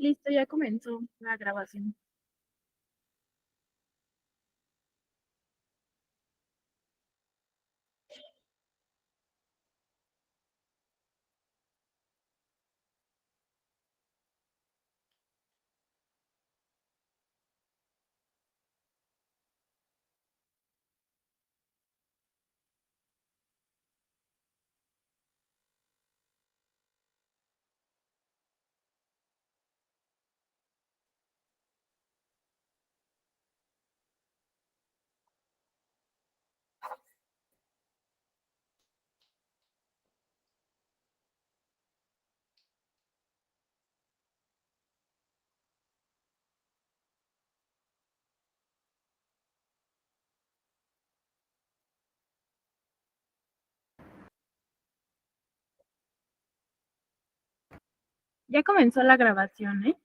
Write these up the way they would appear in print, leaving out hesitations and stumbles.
Listo, ya comenzó la grabación. Ya comenzó la grabación, ¿eh?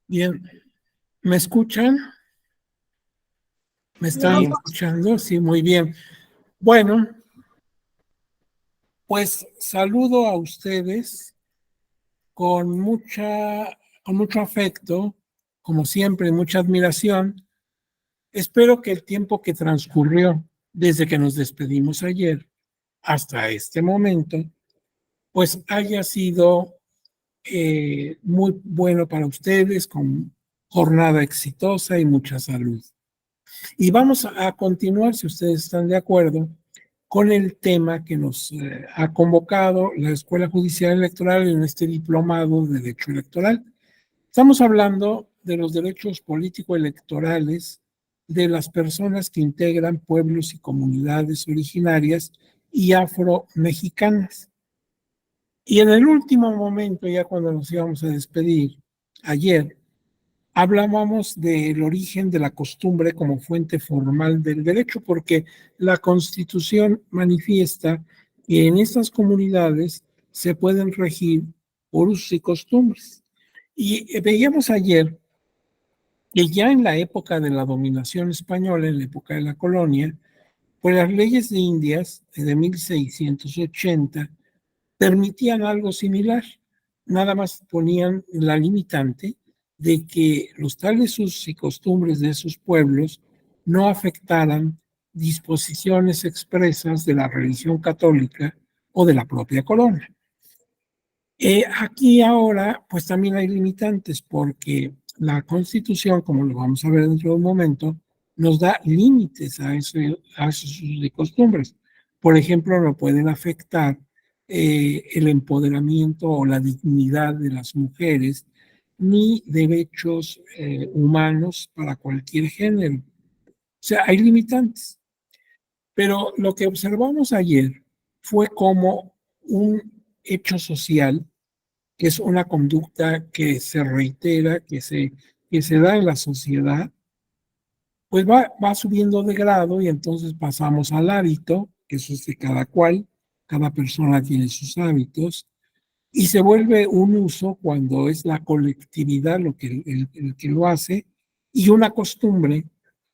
Bien, ¿me escuchan? ¿Me están Sí. escuchando? Sí, muy bien. Bueno, pues saludo a ustedes con mucho afecto, como siempre, mucha admiración. Espero que el tiempo que transcurrió desde que nos despedimos ayer hasta este momento, pues haya sido muy bueno para ustedes, con jornada exitosa y mucha salud. Y vamos a continuar, si ustedes están de acuerdo, con el tema que nos ha convocado la Escuela Judicial Electoral en este diplomado de Derecho Electoral. Estamos hablando de los derechos político-electorales de las personas que integran pueblos y comunidades originarias y afro-mexicanas. Y en el último momento, ya cuando nos íbamos a despedir, ayer, hablábamos del origen de la costumbre como fuente formal del derecho, porque la Constitución manifiesta que en estas comunidades se pueden regir por usos y costumbres. Y veíamos ayer que ya en la época de la dominación española, en la época de la colonia, pues las leyes de Indias de 1680 permitían algo similar, nada más ponían la limitante de que los tales usos y costumbres de esos pueblos no afectaran disposiciones expresas de la religión católica o de la propia corona. Aquí ahora, pues también hay limitantes porque la Constitución, como lo vamos a ver dentro de un momento, nos da límites a esos usos y costumbres. Por ejemplo, no pueden afectar el empoderamiento o la dignidad de las mujeres, ni derechos humanos para cualquier género. O sea, hay limitantes. Pero lo que observamos ayer fue como un hecho social, que es una conducta que se reitera, que se da en la sociedad, pues va subiendo de grado y entonces pasamos al hábito, que eso es de cada cual, cada persona tiene sus hábitos, y se vuelve un uso cuando es la colectividad lo que, el que lo hace, y una costumbre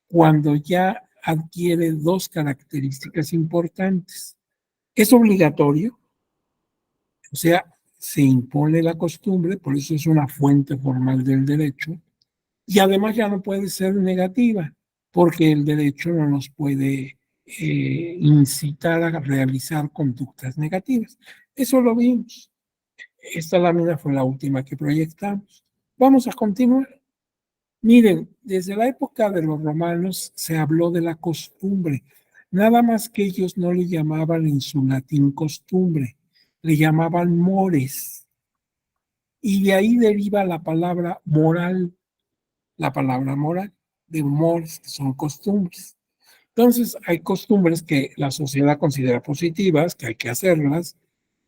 cuando ya adquiere dos características importantes. Es obligatorio, o sea, se impone la costumbre, por eso es una fuente formal del derecho, y además ya no puede ser negativa, porque el derecho no nos puede incitar a realizar conductas negativas. Eso lo vimos. Esta lámina fue la última que proyectamos. Vamos a continuar. Miren, desde la época de los romanos se habló de la costumbre, nada más que ellos no le llamaban en su latín costumbre, le llamaban mores. Y de ahí deriva la palabra moral, de mores, que son costumbres. Entonces, hay costumbres que la sociedad considera positivas, que hay que hacerlas,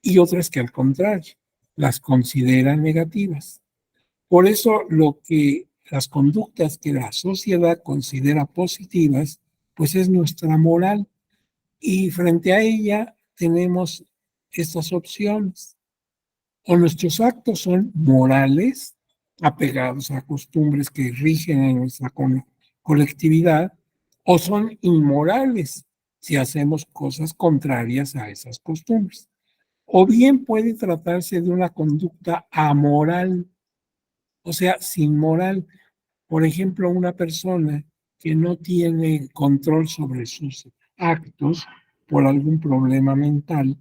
y otras que al contrario, las considera negativas. Por eso, las conductas que la sociedad considera positivas, pues es nuestra moral. Y frente a ella tenemos estas opciones. O nuestros actos son morales, apegados a costumbres que rigen en nuestra colectividad, o son inmorales si hacemos cosas contrarias a esas costumbres. O bien puede tratarse de una conducta amoral, o sea, sin moral. Por ejemplo, una persona que no tiene control sobre sus actos por algún problema mental,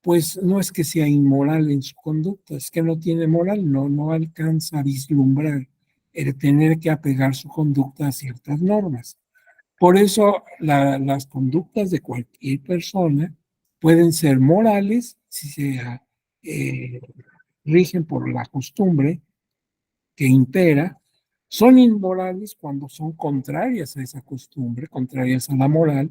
pues no es que sea inmoral en su conducta, es que no tiene moral, no alcanza a vislumbrar el tener que apegar su conducta a ciertas normas. Por eso las conductas de cualquier persona pueden ser morales si se eh, rigen por la costumbre que impera, son inmorales cuando son contrarias a esa costumbre, contrarias a la moral,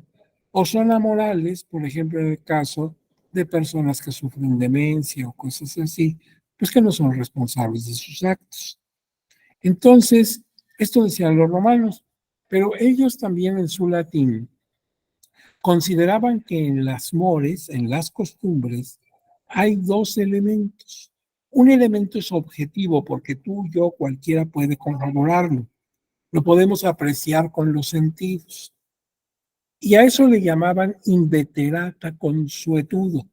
o son amorales, por ejemplo, en el caso de personas que sufren demencia o cosas así, pues que no son responsables de sus actos. Entonces, esto decían los romanos, pero ellos también en su latín consideraban que en las mores, en las costumbres, hay dos elementos. Un elemento es objetivo porque tú, yo, cualquiera puede corroborarlo. Lo podemos apreciar con los sentidos. Y a eso le llamaban inveterata consuetudo.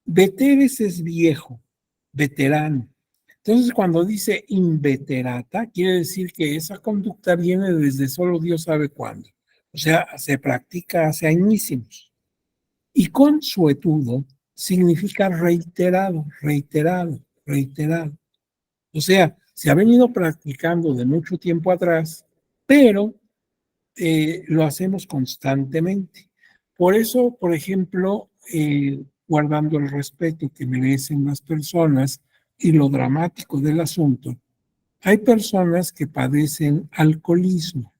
Veteres es viejo, veterano. Entonces, cuando dice inveterata, quiere decir que esa conducta viene desde solo Dios sabe cuándo. O sea, se practica hace añísimos. Y consuetudo significa reiterado, reiterado, reiterado. O sea, se ha venido practicando de mucho tiempo atrás, pero lo hacemos constantemente. Por eso, por ejemplo, guardando el respeto que merecen las personas y lo dramático del asunto, hay personas que padecen alcoholismo,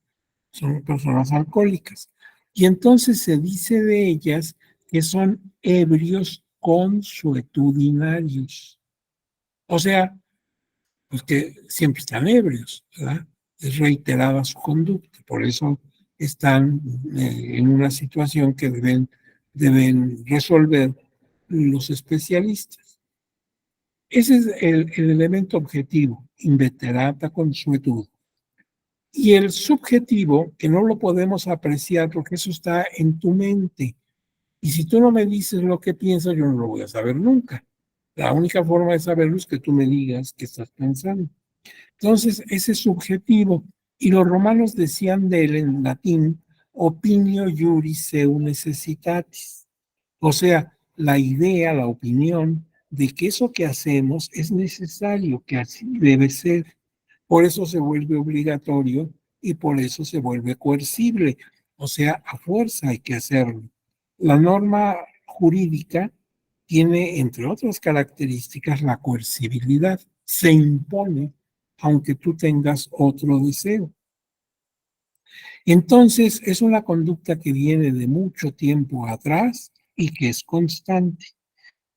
son personas alcohólicas, y entonces se dice de ellas que son ebrios consuetudinarios. O sea, pues que siempre están ebrios, ¿verdad? Es reiterada su conducta, por eso están en una situación que deben resolver los especialistas. Ese es el elemento objetivo, inveterata consuetudo. Y el subjetivo, que no lo podemos apreciar porque eso está en tu mente. Y si tú no me dices lo que piensas, yo no lo voy a saber nunca. La única forma de saberlo es que tú me digas qué estás pensando. Entonces, ese es subjetivo. Y los romanos decían de él en latín, opinio iuris seu necessitatis. O sea, la idea, la opinión de que eso que hacemos es necesario, que así debe ser. Por eso se vuelve obligatorio y por eso se vuelve coercible. O sea, a fuerza hay que hacerlo. La norma jurídica tiene, entre otras características, la coercibilidad. Se impone aunque tú tengas otro deseo. Entonces, es una conducta que viene de mucho tiempo atrás y que es constante.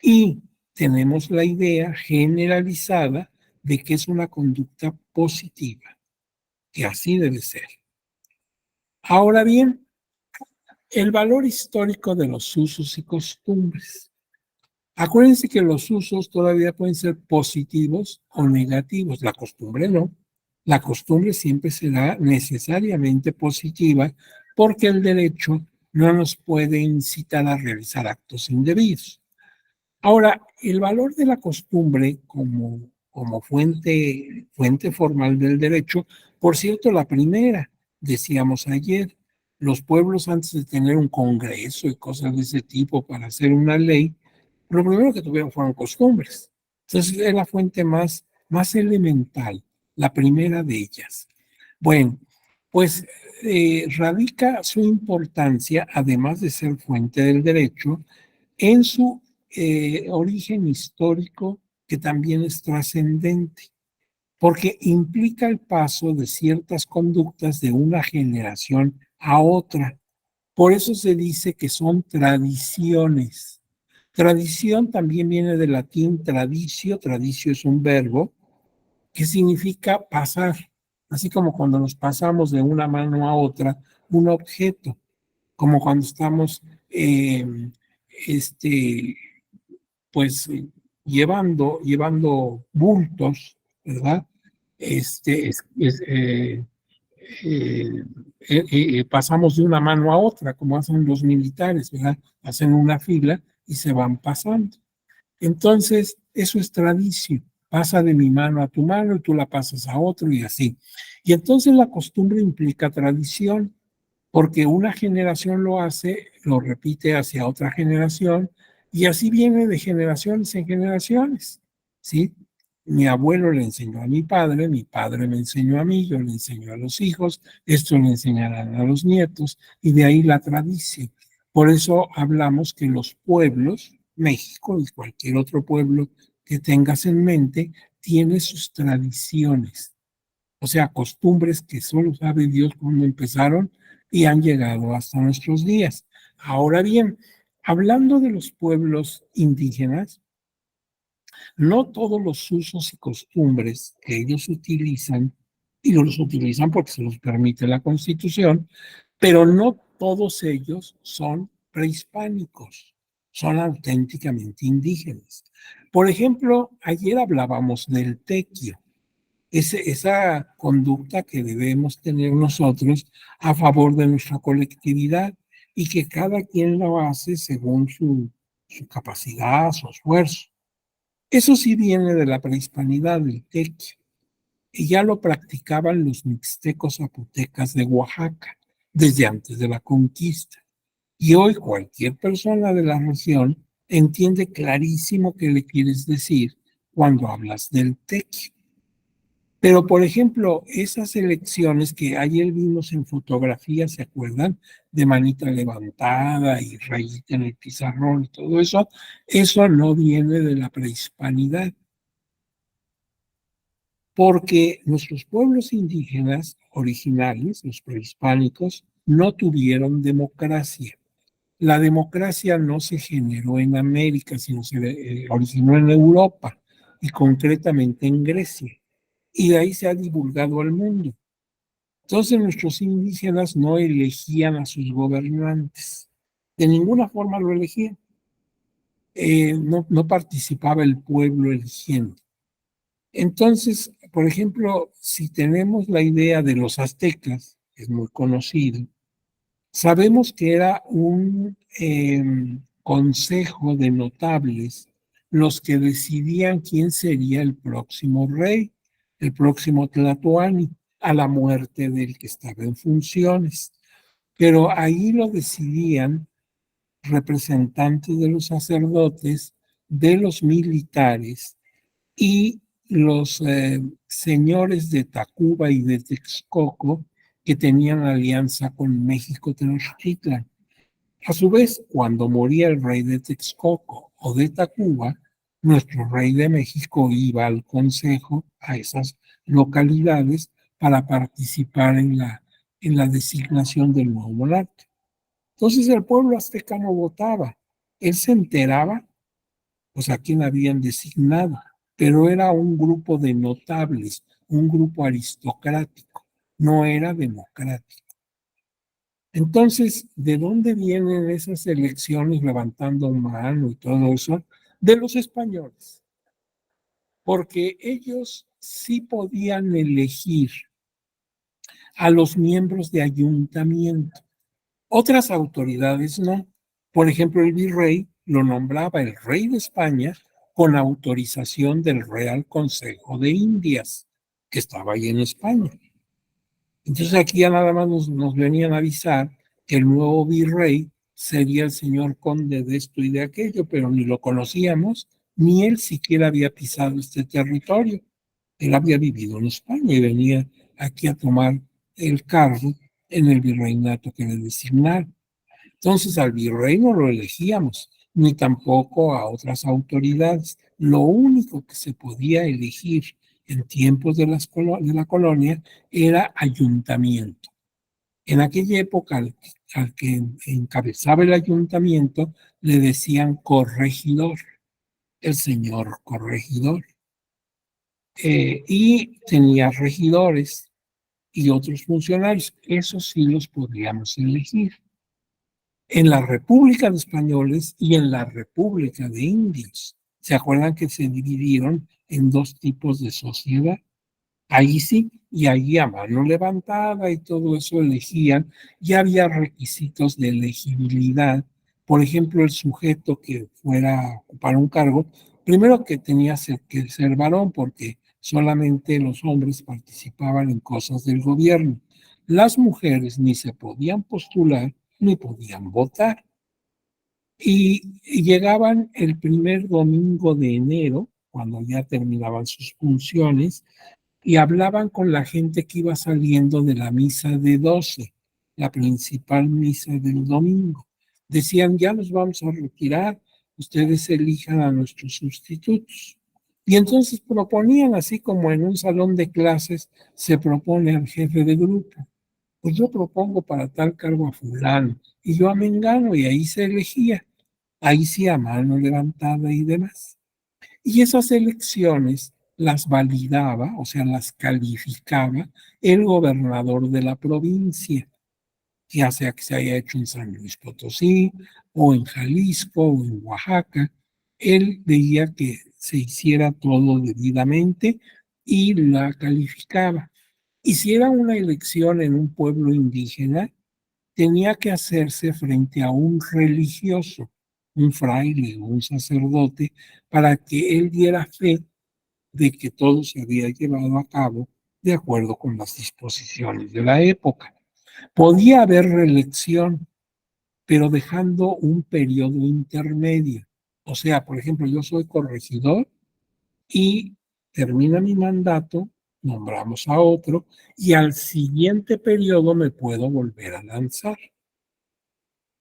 Y tenemos la idea generalizada de que es una conducta positiva, que así debe ser. Ahora bien, el valor histórico de los usos y costumbres. Acuérdense que los usos todavía pueden ser positivos o negativos, la costumbre no. La costumbre siempre será necesariamente positiva porque el derecho no nos puede incitar a realizar actos indebidos. Ahora, el valor de la costumbre como fuente formal del derecho, por cierto, la primera, decíamos ayer, los pueblos antes de tener un congreso y cosas de ese tipo para hacer una ley, lo primero que tuvieron fueron costumbres. Entonces, es la fuente más elemental, la primera de ellas. Bueno, pues radica su importancia, además de ser fuente del derecho, en su origen histórico, que también es trascendente, porque implica el paso de ciertas conductas de una generación a otra. Por eso se dice que son tradiciones. Tradición también viene del latín traditio, traditio es un verbo que significa pasar, así como cuando nos pasamos de una mano a otra un objeto, como cuando estamos este, pues llevando bultos, ¿verdad? Este, eh, pasamos de una mano a otra, como hacen los militares, ¿verdad? Hacen una fila y se van pasando. Entonces, eso es tradición. Pasa de mi mano a tu mano y tú la pasas a otro y así. Y entonces la costumbre implica tradición, porque una generación lo hace, lo repite hacia otra generación, y así viene de generaciones en generaciones, ¿sí? Mi abuelo le enseñó a mi padre me enseñó a mí, yo le enseño a los hijos, esto le enseñarán a los nietos, y de ahí la tradición. Por eso hablamos que los pueblos, México y cualquier otro pueblo que tengas en mente, tiene sus tradiciones, o sea, costumbres que solo sabe Dios cuándo empezaron y han llegado hasta nuestros días. Ahora bien, hablando de los pueblos indígenas, no todos los usos y costumbres que ellos utilizan, y los utilizan porque se los permite la Constitución, pero no todos ellos son prehispánicos, son auténticamente indígenas. Por ejemplo, ayer hablábamos del tequio, esa conducta que debemos tener nosotros a favor de nuestra colectividad y que cada quien lo hace según su capacidad, su esfuerzo. Eso sí viene de la prehispanidad del tequio y ya lo practicaban los mixtecos zapotecas de Oaxaca desde antes de la conquista. Y hoy cualquier persona de la región entiende clarísimo qué le quieres decir cuando hablas del tequio. Pero, por ejemplo, esas elecciones que ayer vimos en fotografía, ¿se acuerdan? De manita levantada y rayita en el pizarrón y todo eso, eso no viene de la prehispanidad, porque nuestros pueblos indígenas originales, los prehispánicos, no tuvieron democracia. La democracia no se generó en América, sino se originó en Europa y concretamente en Grecia. Y de ahí se ha divulgado al mundo. Entonces nuestros indígenas no elegían a sus gobernantes, de ninguna forma lo elegían. No participaba el pueblo eligiendo. Entonces, por ejemplo, si tenemos la idea de los aztecas, que es muy conocido, sabemos que era un consejo de notables los que decidían quién sería el próximo rey, el próximo Tlatoani, a la muerte del que estaba en funciones. Pero ahí lo decidían representantes de los sacerdotes, de los militares y los señores de Tacuba y de Texcoco que tenían alianza con México Tenochtitlan. A su vez, cuando moría el rey de Texcoco o de Tacuba, nuestro rey de México iba al consejo a esas localidades para participar en la designación del nuevo monarca. Entonces el pueblo azteca no votaba, él se enteraba pues a quién habían designado, pero era un grupo de notables, un grupo aristocrático, no era democrático. Entonces, ¿de dónde vienen esas elecciones levantando mano y todo eso? De los españoles, porque ellos sí podían elegir a los miembros de ayuntamiento. Otras autoridades no. Por ejemplo, el virrey lo nombraba el rey de España con autorización del Real Consejo de Indias, que estaba ahí en España. Entonces aquí ya nada más nos venían a avisar que el nuevo virrey sería el señor conde de esto y de aquello, pero ni lo conocíamos, ni él siquiera había pisado este territorio. Él había vivido en España y venía aquí a tomar el cargo en el virreinato que le designaron. Entonces al virrey no lo elegíamos, ni tampoco a otras autoridades. Lo único que se podía elegir en tiempos de la colonia era ayuntamiento. En aquella época al que encabezaba el ayuntamiento le decían corregidor, el señor corregidor. Y tenía regidores y otros funcionarios. Esos sí los podríamos elegir. En la República de Españoles y en la República de Indios. ¿Se acuerdan que se dividieron en dos tipos de sociedad? Ahí sí, y ahí a mano levantada y todo eso elegían. Ya había requisitos de elegibilidad. Por ejemplo, el sujeto que fuera a ocupar un cargo, primero que tenía que ser varón, porque solamente los hombres participaban en cosas del gobierno. Las mujeres ni se podían postular ni podían votar. Y llegaban el primer domingo de enero, cuando ya terminaban sus funciones, y hablaban con la gente que iba saliendo de la misa de 12, la principal misa del domingo. Decían, ya nos vamos a retirar, ustedes elijan a nuestros sustitutos. Y entonces proponían, así como en un salón de clases se propone al jefe de grupo, pues yo propongo para tal cargo a fulano, y yo a mengano, y ahí se elegía, ahí sí a mano levantada y demás. Y esas elecciones las validaba, o sea, las calificaba el gobernador de la provincia, ya sea que se haya hecho en San Luis Potosí, o en Jalisco, o en Oaxaca. Él veía que se hiciera todo debidamente y la calificaba. Y si era una elección en un pueblo indígena, tenía que hacerse frente a un religioso, un fraile o un sacerdote, para que él diera fe de que todo se había llevado a cabo de acuerdo con las disposiciones de la época. Podía haber reelección, pero dejando un periodo intermedio. O sea, por ejemplo, yo soy corregidor y termina mi mandato, nombramos a otro, y al siguiente periodo me puedo volver a lanzar.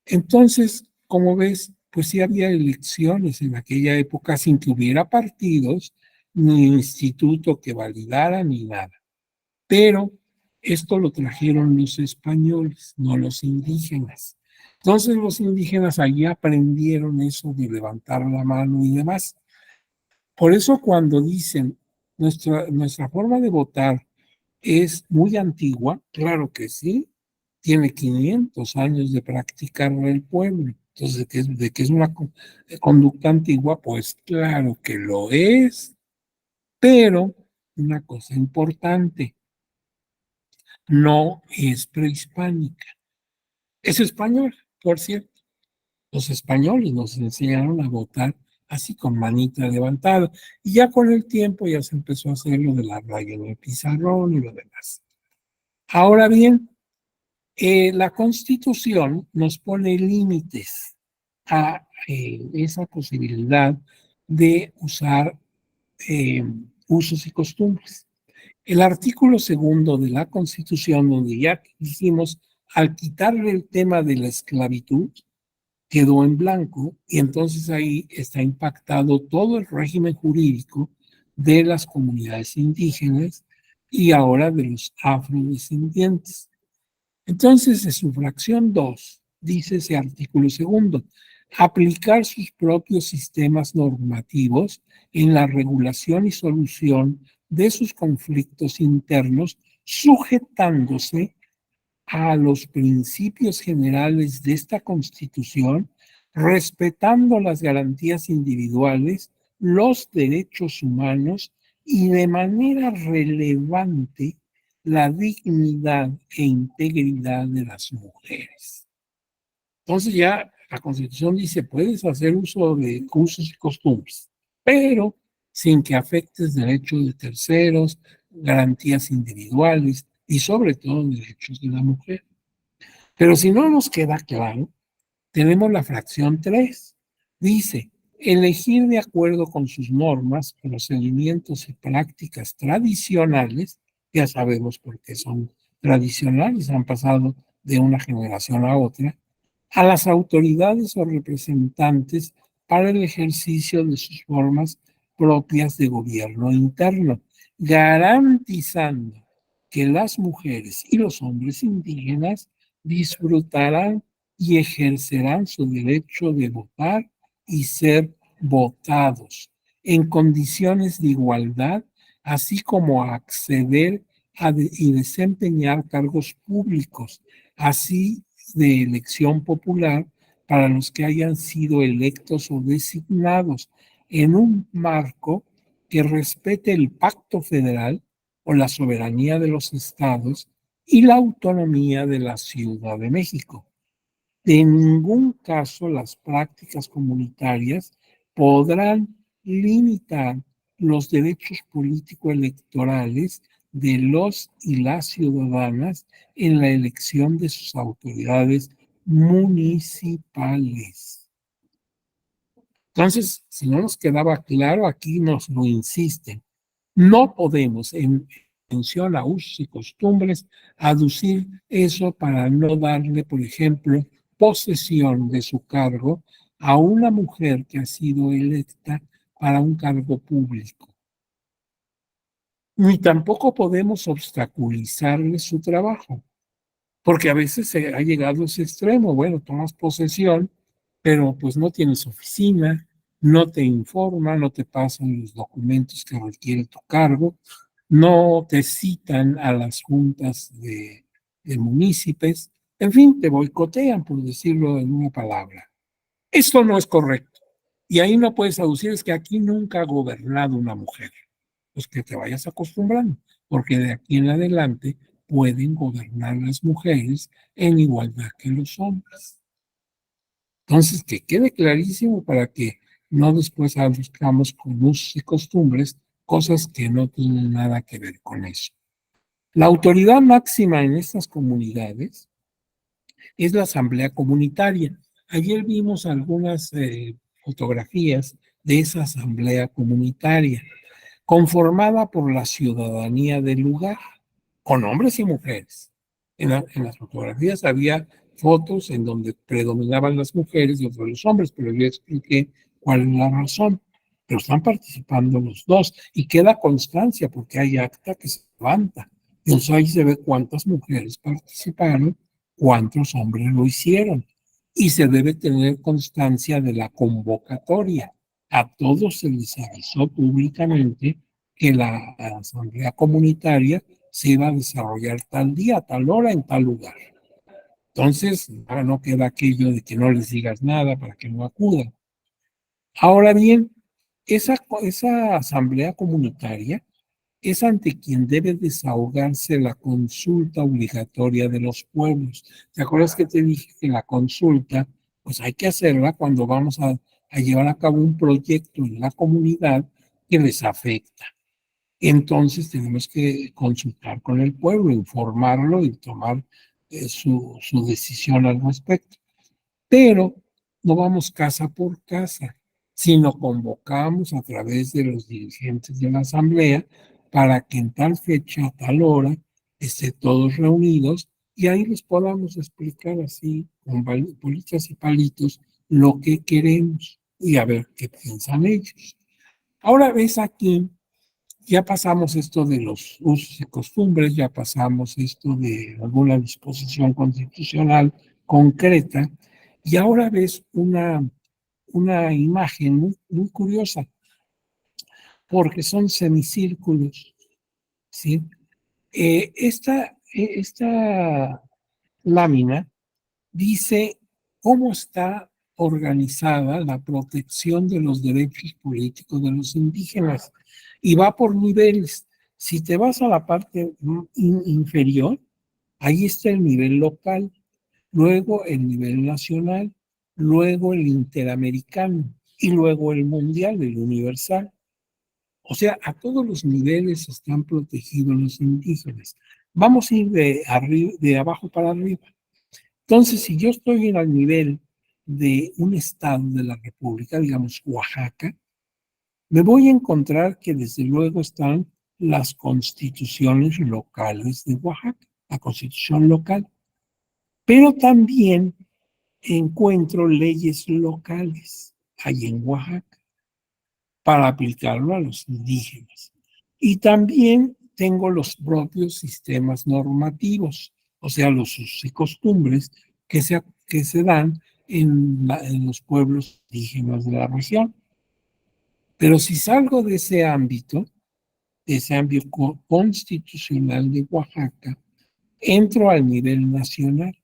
Entonces, como ves, pues sí había elecciones en aquella época sin que hubiera partidos, ni instituto que validara, ni nada. Pero esto lo trajeron los españoles, no los indígenas. Entonces los indígenas allí aprendieron eso de levantar la mano y demás. Por eso cuando dicen nuestra forma de votar es muy antigua, claro que sí, tiene 500 años de practicar el pueblo. Entonces, de que es una conducta antigua, pues claro que lo es, pero una cosa importante, no es prehispánica. Es español, por cierto. Los españoles nos enseñaron a votar así con manita levantada. Y ya con el tiempo ya se empezó a hacer lo de la raya en el pizarrón y lo demás. Ahora bien, la Constitución nos pone límites a esa posibilidad de usar eh, usos y costumbres. El artículo segundo de la Constitución, donde ya dijimos, al quitarle el tema de la esclavitud, quedó en blanco y entonces ahí está impactado todo el régimen jurídico de las comunidades indígenas y ahora de los afrodescendientes. Entonces, en su fracción 2, dice ese artículo segundo, aplicar sus propios sistemas normativos en la regulación y solución de sus conflictos internos, sujetándose a los principios generales de esta Constitución, respetando las garantías individuales, los derechos humanos y de manera relevante la dignidad e integridad de las mujeres. Entonces ya la Constitución dice, puedes hacer uso de usos y costumbres, pero sin que afectes derechos de terceros, garantías individuales y sobre todo derechos de la mujer. Pero si no nos queda claro, tenemos la fracción 3. Dice, elegir de acuerdo con sus normas, procedimientos y prácticas tradicionales, ya sabemos por qué son tradicionales, han pasado de una generación a otra, a las autoridades o representantes para el ejercicio de sus formas propias de gobierno interno, garantizando que las mujeres y los hombres indígenas disfrutarán y ejercerán su derecho de votar y ser votados en condiciones de igualdad, así como a acceder y desempeñar cargos públicos, así de elección popular para los que hayan sido electos o designados en un marco que respete el pacto federal o la soberanía de los estados y la autonomía de la Ciudad de México. En ningún caso las prácticas comunitarias podrán limitar los derechos político-electorales de los y las ciudadanas en la elección de sus autoridades municipales. Entonces, si no nos quedaba claro, aquí nos lo insisten. No podemos, en mención a usos y costumbres, aducir eso para no darle, por ejemplo, posesión de su cargo a una mujer que ha sido electa para un cargo público. Ni tampoco podemos obstaculizarle su trabajo, porque a veces se ha llegado a ese extremo. Bueno, tomas posesión, pero pues no tienes oficina, no te informa, no te pasan los documentos que requiere tu cargo, no te citan a las juntas de municipios, en fin, te boicotean, por decirlo en una palabra. Esto no es correcto. Y ahí no puedes aducir, es que aquí nunca ha gobernado una mujer. Pues que te vayas acostumbrando, porque de aquí en adelante pueden gobernar las mujeres en igualdad que los hombres. Entonces, que quede clarísimo para que no después buscamos con usos y costumbres cosas que no tienen nada que ver con eso. La autoridad máxima en estas comunidades es la asamblea comunitaria. Ayer vimos algunas fotografías de esa asamblea comunitaria, conformada por la ciudadanía del lugar, con hombres y mujeres. En las fotografías había fotos en donde predominaban las mujeres y otros los hombres, pero yo expliqué cuál es la razón. Pero están participando los dos y queda constancia porque hay acta que se levanta. Entonces ahí se ve cuántas mujeres participaron, cuántos hombres lo hicieron. Y se debe tener constancia de la convocatoria. A todos se les avisó públicamente que la asamblea comunitaria se iba a desarrollar tal día, tal hora, en tal lugar. Entonces, no queda aquello de que no les digas nada para que no acudan. Ahora bien, esa asamblea comunitaria es ante quien debe desahogarse la consulta obligatoria de los pueblos. ¿Te acuerdas que te dije que la consulta, pues hay que hacerla cuando vamos a llevar a cabo un proyecto en la comunidad que les afecta? Entonces tenemos que consultar con el pueblo, informarlo y tomar su decisión al respecto. Pero no vamos casa por casa, sino convocamos a través de los dirigentes de la asamblea para que en tal fecha, a tal hora, estén todos reunidos y ahí les podamos explicar así, con bolitas y palitos, lo que queremos y a ver qué piensan ellos. Ahora ves aquí, ya pasamos esto de los usos y costumbres, ya pasamos esto de alguna disposición constitucional concreta, y ahora ves una imagen muy curiosa, porque son semicírculos, ¿sí? Esta lámina dice cómo está organizada la protección de los derechos políticos de los indígenas y va por niveles. Si te vas a la parte inferior, ahí está el nivel local, luego el nivel nacional, luego el interamericano y luego el mundial, el universal. O sea, a todos los niveles están protegidos los indígenas. Vamos a ir de abajo para arriba. Entonces, si yo estoy en el nivel de un estado de la República, digamos Oaxaca, me voy a encontrar que desde luego están las constituciones locales de Oaxaca, la constitución local, pero también encuentro leyes locales ahí en Oaxaca para aplicarlo a los indígenas. Y también tengo los propios sistemas normativos. o sea, los usos y costumbres que se dan en los pueblos indígenas de la región. Pero si salgo de ese ámbito constitucional de Oaxaca, entro al nivel nacional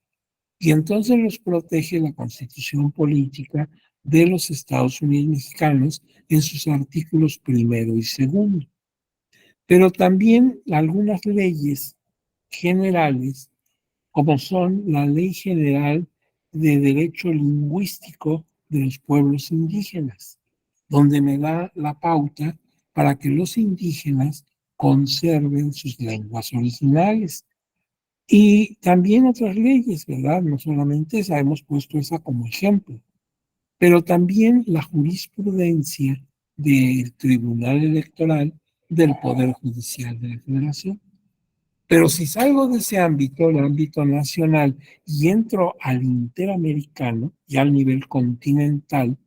y entonces los protege la Constitución Política de los Estados Unidos Mexicanos en sus artículos primero y segundo. Pero también algunas leyes generales, como son la Ley General de Derecho Lingüístico de los Pueblos Indígenas, donde me da la pauta para que los indígenas conserven sus lenguas originales. Y también otras leyes, ¿verdad? No solamente esa, hemos puesto esa como ejemplo, pero también la jurisprudencia del Tribunal Electoral del Poder Judicial de la Federación. Pero si salgo de ese ámbito, el ámbito nacional, y entro al interamericano y al nivel continental,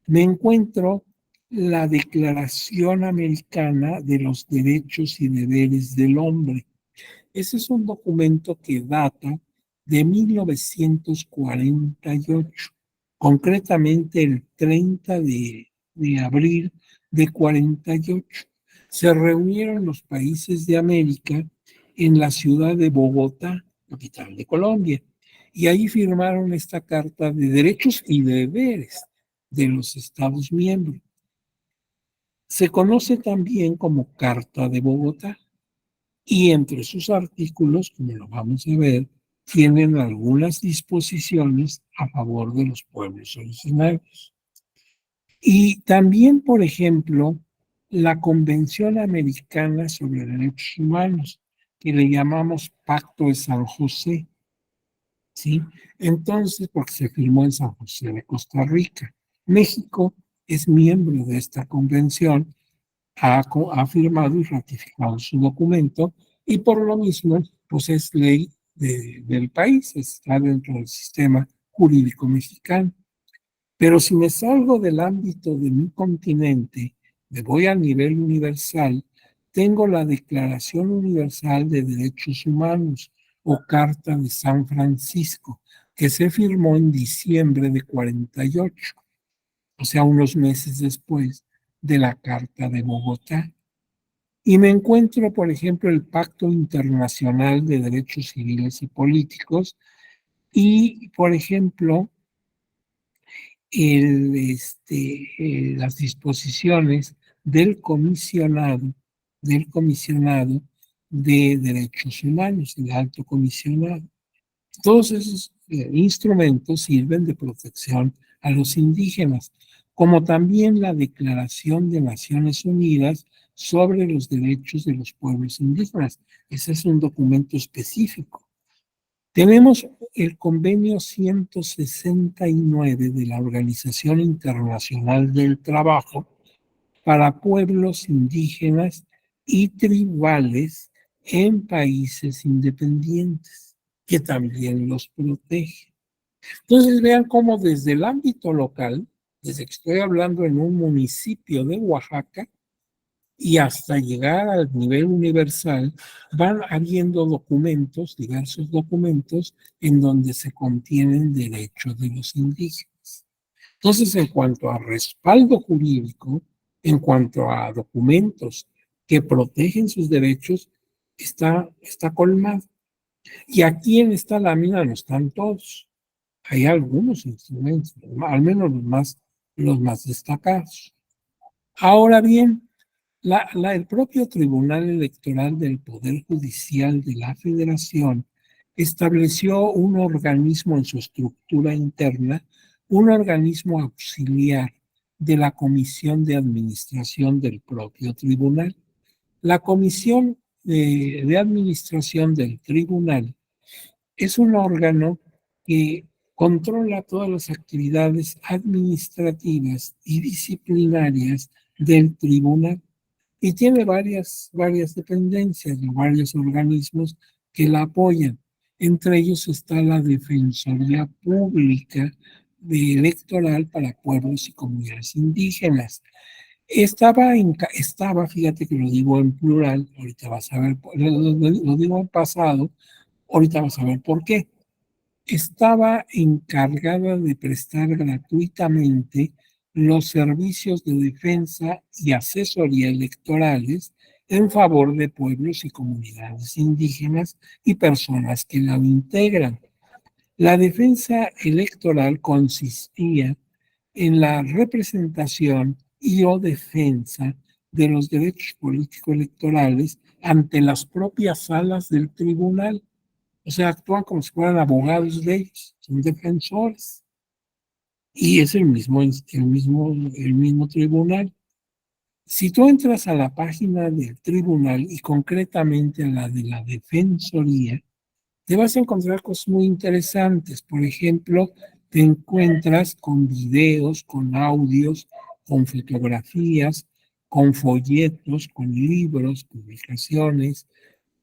me encuentro la Declaración Americana de los Derechos y Deberes del Hombre. Ese es un documento que data de 1948, concretamente el 30 de abril de 48. Se reunieron los países de América en la ciudad de Bogotá, capital de Colombia, y ahí firmaron esta Carta de Derechos y Deberes de los Estados miembros. Se conoce también como Carta de Bogotá. Y entre sus artículos, como lo vamos a ver, tienen algunas disposiciones a favor de los pueblos originarios. Y también, por ejemplo, la Convención Americana sobre Derechos Humanos, que le llamamos Pacto de San José, ¿sí? Entonces, porque se firmó en San José de Costa Rica. México es miembro de esta convención, ha firmado y ratificado su documento y por lo mismo, pues es ley del país, está dentro del sistema jurídico mexicano. Pero si me salgo del ámbito de mi continente, me voy a nivel universal, tengo la Declaración Universal de Derechos Humanos o Carta de San Francisco, que se firmó en diciembre de 48, o sea, unos meses después de la Carta de Bogotá. Y me encuentro, por ejemplo, el Pacto Internacional de Derechos Civiles y Políticos y, por ejemplo, las disposiciones del comisionado de Derechos Humanos, el alto comisionado. Todos esos instrumentos sirven de protección a los indígenas, como también la Declaración de Naciones Unidas sobre los Derechos de los Pueblos Indígenas. Ese es un documento específico. Tenemos el convenio 169 de la Organización Internacional del Trabajo para pueblos indígenas y tribales en países independientes, que también los protege. Entonces vean cómo desde el ámbito local, desde que estoy hablando en un municipio de Oaxaca, y hasta llegar al nivel universal, van habiendo documentos, diversos documentos, en donde se contienen derechos de los indígenas. Entonces, en cuanto a respaldo jurídico, en cuanto a documentos que protegen sus derechos, está colmado. Y aquí en esta lámina no están todos. Hay algunos instrumentos, al menos los más destacados. Ahora bien, el propio Tribunal Electoral del Poder Judicial de la Federación estableció un organismo en su estructura interna, un organismo auxiliar de la Comisión de Administración del propio tribunal. La Comisión de Administración del Tribunal es un órgano que controla todas las actividades administrativas y disciplinarias del tribunal y tiene varias dependencias, varios organismos que la apoyan. Entre ellos está la Defensoría Pública Electoral para Pueblos y Comunidades Indígenas. Estaba, fíjate que lo digo en plural, ahorita vas a ver, lo digo en pasado, Ahorita vamos a ver por qué. Estaba encargada de prestar gratuitamente los servicios de defensa y asesoría electorales en favor de pueblos y comunidades indígenas y personas que la integran. La defensa electoral consistía en la representación y o defensa de los derechos políticos electorales ante las propias salas del tribunal. O sea, actúan como si fueran abogados de ellos, son defensores. Y es el mismo tribunal. Si tú entras a la página del tribunal y concretamente a la de la Defensoría, te vas a encontrar cosas muy interesantes. Por ejemplo, te encuentras con videos, con audios, con fotografías, con folletos, con libros, publicaciones,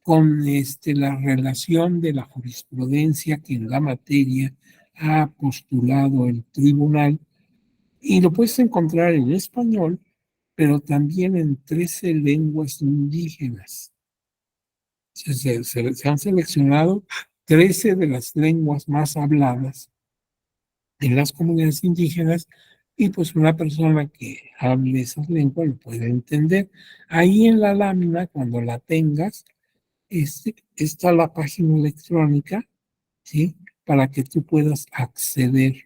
con la relación de la jurisprudencia que en la materia ha postulado el tribunal, y lo puedes encontrar en español, pero también en 13 lenguas indígenas. Se han seleccionado 13 de las lenguas más habladas en las comunidades indígenas, y pues una persona que hable esas lenguas lo puede entender. Ahí en la lámina, cuando la tengas, está la página electrónica, ¿sí? Para que tú puedas acceder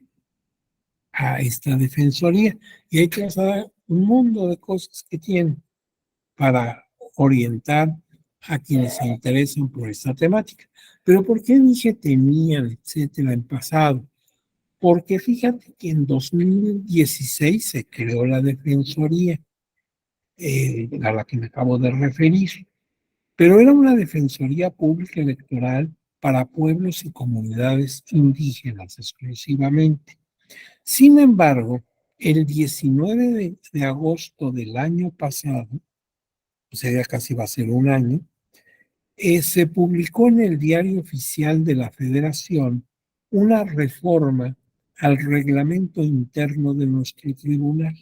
a esta defensoría. Y ahí te vas a dar un mundo de cosas que tienen para orientar a quienes se interesan por esta temática. Pero ¿por qué dije tenían, etcétera, en pasado? Porque fíjate que en 2016 se creó la defensoría, a la que me acabo de referir, pero era una defensoría pública electoral para pueblos y comunidades indígenas exclusivamente. Sin embargo, el 19 de agosto del año pasado, o sea, ya casi va a ser un año, se publicó en el Diario Oficial de la Federación una reforma al reglamento interno de nuestro tribunal.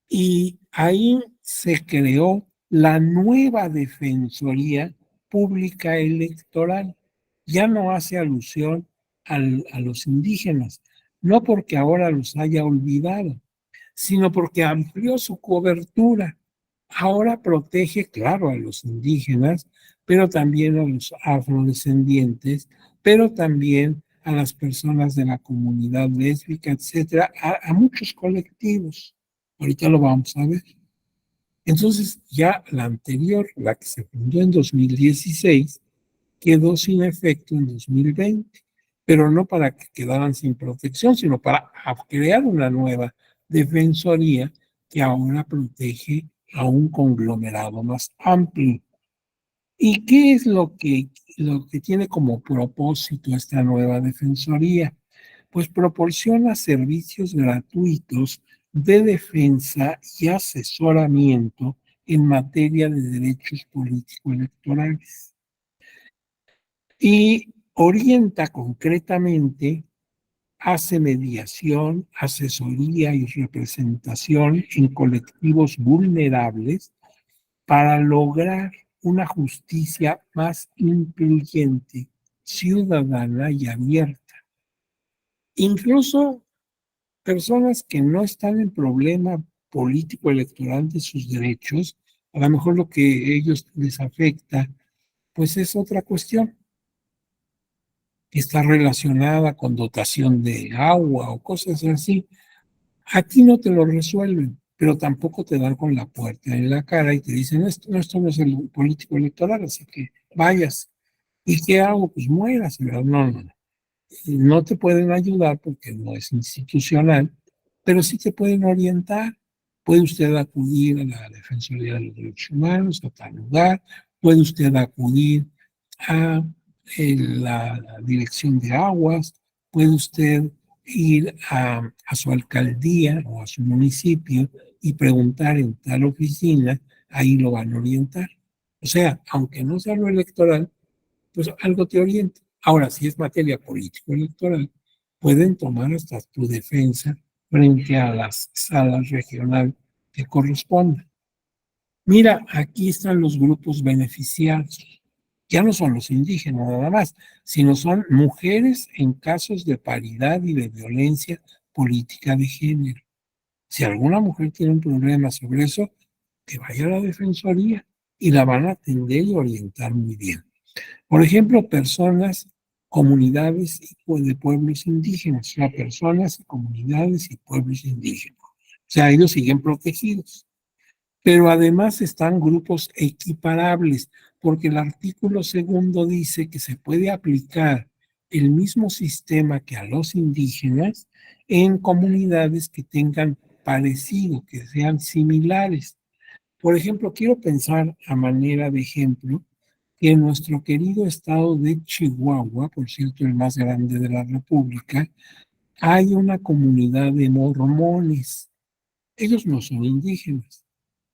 Y ahí se creó la nueva Defensoría Pública Electoral. Ya no hace alusión a los indígenas, no porque ahora los haya olvidado, sino porque amplió su cobertura. Ahora protege, claro, a los indígenas, pero también a los afrodescendientes, pero también a las personas de la comunidad lésbica, etcétera, a muchos colectivos. Ahorita lo vamos a ver. Entonces, ya la anterior, la que se fundó en 2016, quedó sin efecto en 2020, pero no para que quedaran sin protección, sino para crear una nueva defensoría que ahora protege a un conglomerado más amplio. ¿Y qué es lo que tiene como propósito esta nueva defensoría? Pues proporciona servicios gratuitos de defensa y asesoramiento en materia de derechos políticos electorales y orienta concretamente, hace mediación, asesoría y representación en colectivos vulnerables para lograr una justicia más incluyente, ciudadana y abierta. Incluso personas que no están en problema político electoral de sus derechos, a lo mejor lo que ellos les afecta, pues es otra cuestión que está relacionada con dotación de agua o cosas así. Aquí no te lo resuelven, pero tampoco te dan con la puerta en la cara y te dicen, esto no es el político electoral, así que vayas. ¿Y qué hago? Pues mueras. ¿Verdad? No, no, no. No te pueden ayudar porque no es institucional, pero sí te pueden orientar. Puede usted acudir a la Defensoría de los Derechos Humanos, a tal lugar, puede usted acudir a la Dirección de Aguas, puede usted ir a su alcaldía o a su municipio y preguntar en tal oficina, ahí lo van a orientar. O sea, aunque no sea lo electoral, pues algo te orienta. Ahora, si es materia político-electoral, pueden tomar hasta tu defensa frente a las salas regionales que correspondan. Mira, aquí están los grupos beneficiados. Ya no son los indígenas nada más, sino son mujeres en casos de paridad y de violencia política de género. Si alguna mujer tiene un problema sobre eso, que vaya a la defensoría y la van a atender y orientar muy bien. Por ejemplo, personas, comunidades de pueblos indígenas, o sea, personas, comunidades y pueblos indígenas. O sea, ellos siguen protegidos. Pero además están grupos equiparables, porque el artículo segundo dice que se puede aplicar el mismo sistema que a los indígenas en comunidades que tengan parecido, que sean similares. Por ejemplo, quiero pensar a manera de ejemplo que en nuestro querido estado de Chihuahua, por cierto, el más grande de la República, hay una comunidad de mormones. Ellos no son indígenas,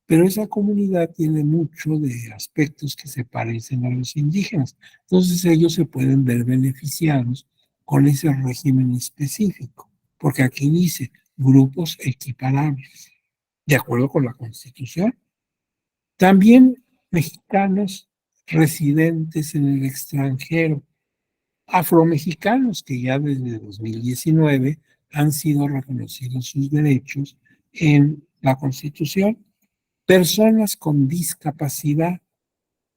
pero esa comunidad tiene mucho de aspectos que se parecen a los indígenas. Entonces ellos se pueden ver beneficiados con ese régimen específico, porque aquí dice grupos equiparables, de acuerdo con la Constitución. También mexicanos residentes en el extranjero, afromexicanos que ya desde 2019 han sido reconocidos sus derechos en la Constitución, personas con discapacidad,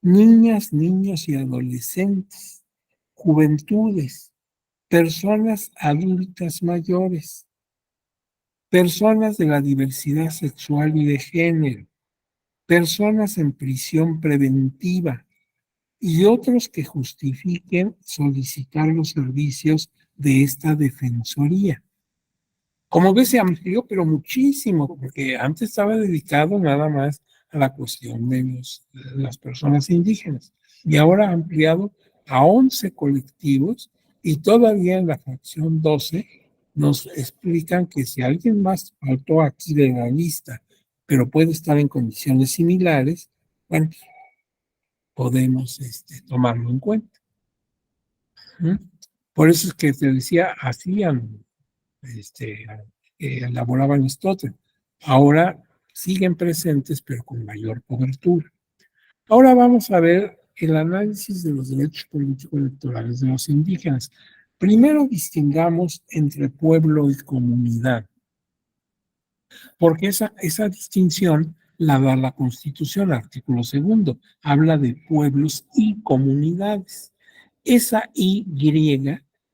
niñas, niños y adolescentes, juventudes, personas adultas mayores, personas de la diversidad sexual y de género, personas en prisión preventiva y otros que justifiquen solicitar los servicios de esta defensoría. Como ves, se amplió, pero muchísimo, porque antes estaba dedicado nada más a la cuestión de las personas indígenas y ahora ha ampliado a 11 colectivos y todavía en la fracción 12 nos explican que si alguien más faltó aquí de la lista, pero puede estar en condiciones similares, bueno, podemos tomarlo en cuenta. ¿Mm? Por eso es que te decía, hacían elaboraban esto otro. Ahora siguen presentes, pero con mayor cobertura. Ahora vamos a ver el análisis de los derechos políticos electorales de los indígenas. Primero distingamos entre pueblo y comunidad, porque esa distinción la da la Constitución, artículo segundo, habla de pueblos y comunidades. Esa Y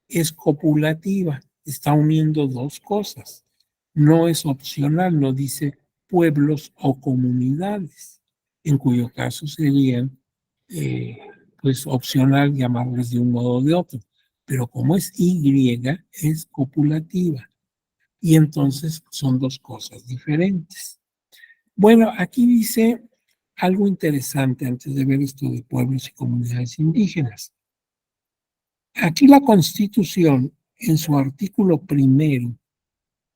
es copulativa, está uniendo dos cosas. No es opcional, no dice pueblos o comunidades, en cuyo caso serían pues opcional llamarles de un modo o de otro. Pero como es Y, es copulativa. Y entonces son dos cosas diferentes. Bueno, aquí dice algo interesante antes de ver esto de pueblos y comunidades indígenas. Aquí la Constitución, en su artículo primero,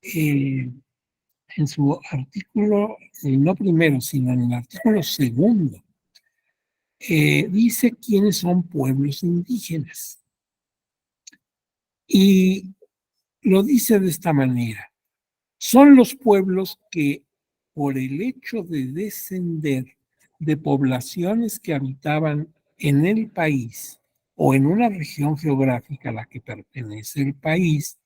en su artículo, no primero, sino en el artículo segundo, dice quiénes son pueblos indígenas. Y lo dice de esta manera. Son los pueblos que, por el hecho de descender de poblaciones que habitaban en el país o en una región geográfica a la que pertenece el país,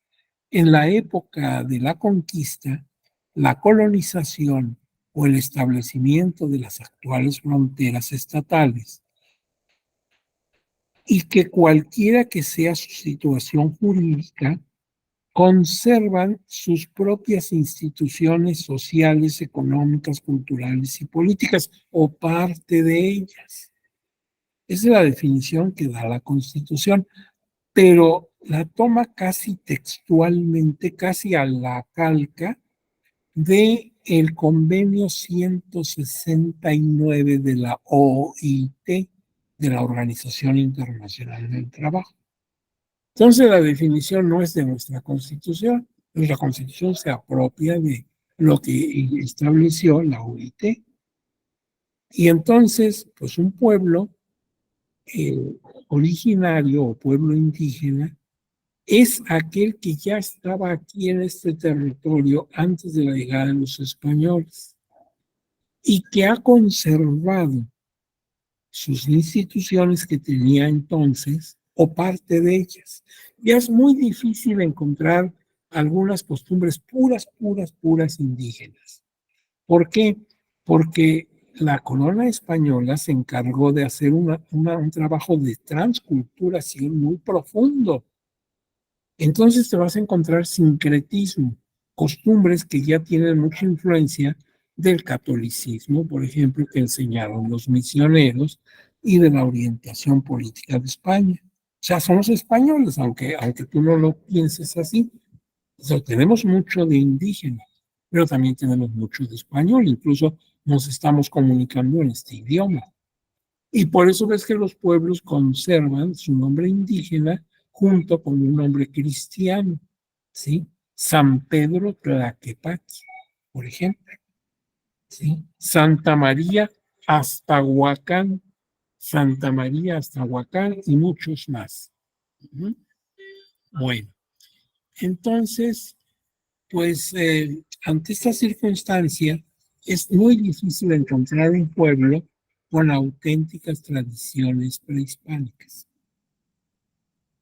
en la época de la conquista, la colonización o el establecimiento de las actuales fronteras estatales, y que cualquiera que sea su situación jurídica, conservan sus propias instituciones sociales, económicas, culturales y políticas, o parte de ellas. Esa es la definición que da la Constitución, pero la toma casi textualmente, casi a la calca de el convenio 169 de la OIT, de la Organización Internacional del Trabajo. Entonces la definición no es de nuestra Constitución. Nuestra Constitución se apropia de lo que estableció la OIT. Y entonces, pues un pueblo originario o pueblo indígena es aquel que ya estaba aquí en este territorio antes de la llegada de los españoles y que ha conservado sus instituciones que tenía entonces o parte de ellas. Ya es muy difícil encontrar algunas costumbres puras indígenas. ¿Por qué? Porque la corona española se encargó de hacer un trabajo de transculturación muy profundo. Entonces te vas a encontrar sincretismo, costumbres que ya tienen mucha influencia del catolicismo, por ejemplo, que enseñaron los misioneros, y de la orientación política de España. O sea, somos españoles, aunque tú no lo pienses así. O sea, tenemos mucho de indígena, pero también tenemos mucho de español, incluso nos estamos comunicando en este idioma. Y por eso ves que los pueblos conservan su nombre indígena junto con un nombre cristiano, ¿sí? San Pedro Tlaquepaque, por ejemplo, ¿sí? Santa María Aztahuacán, Santa María Aztahuacán y muchos más. ¿Mm? Bueno, entonces, pues ante esta circunstancia es muy difícil encontrar un pueblo con auténticas tradiciones prehispánicas.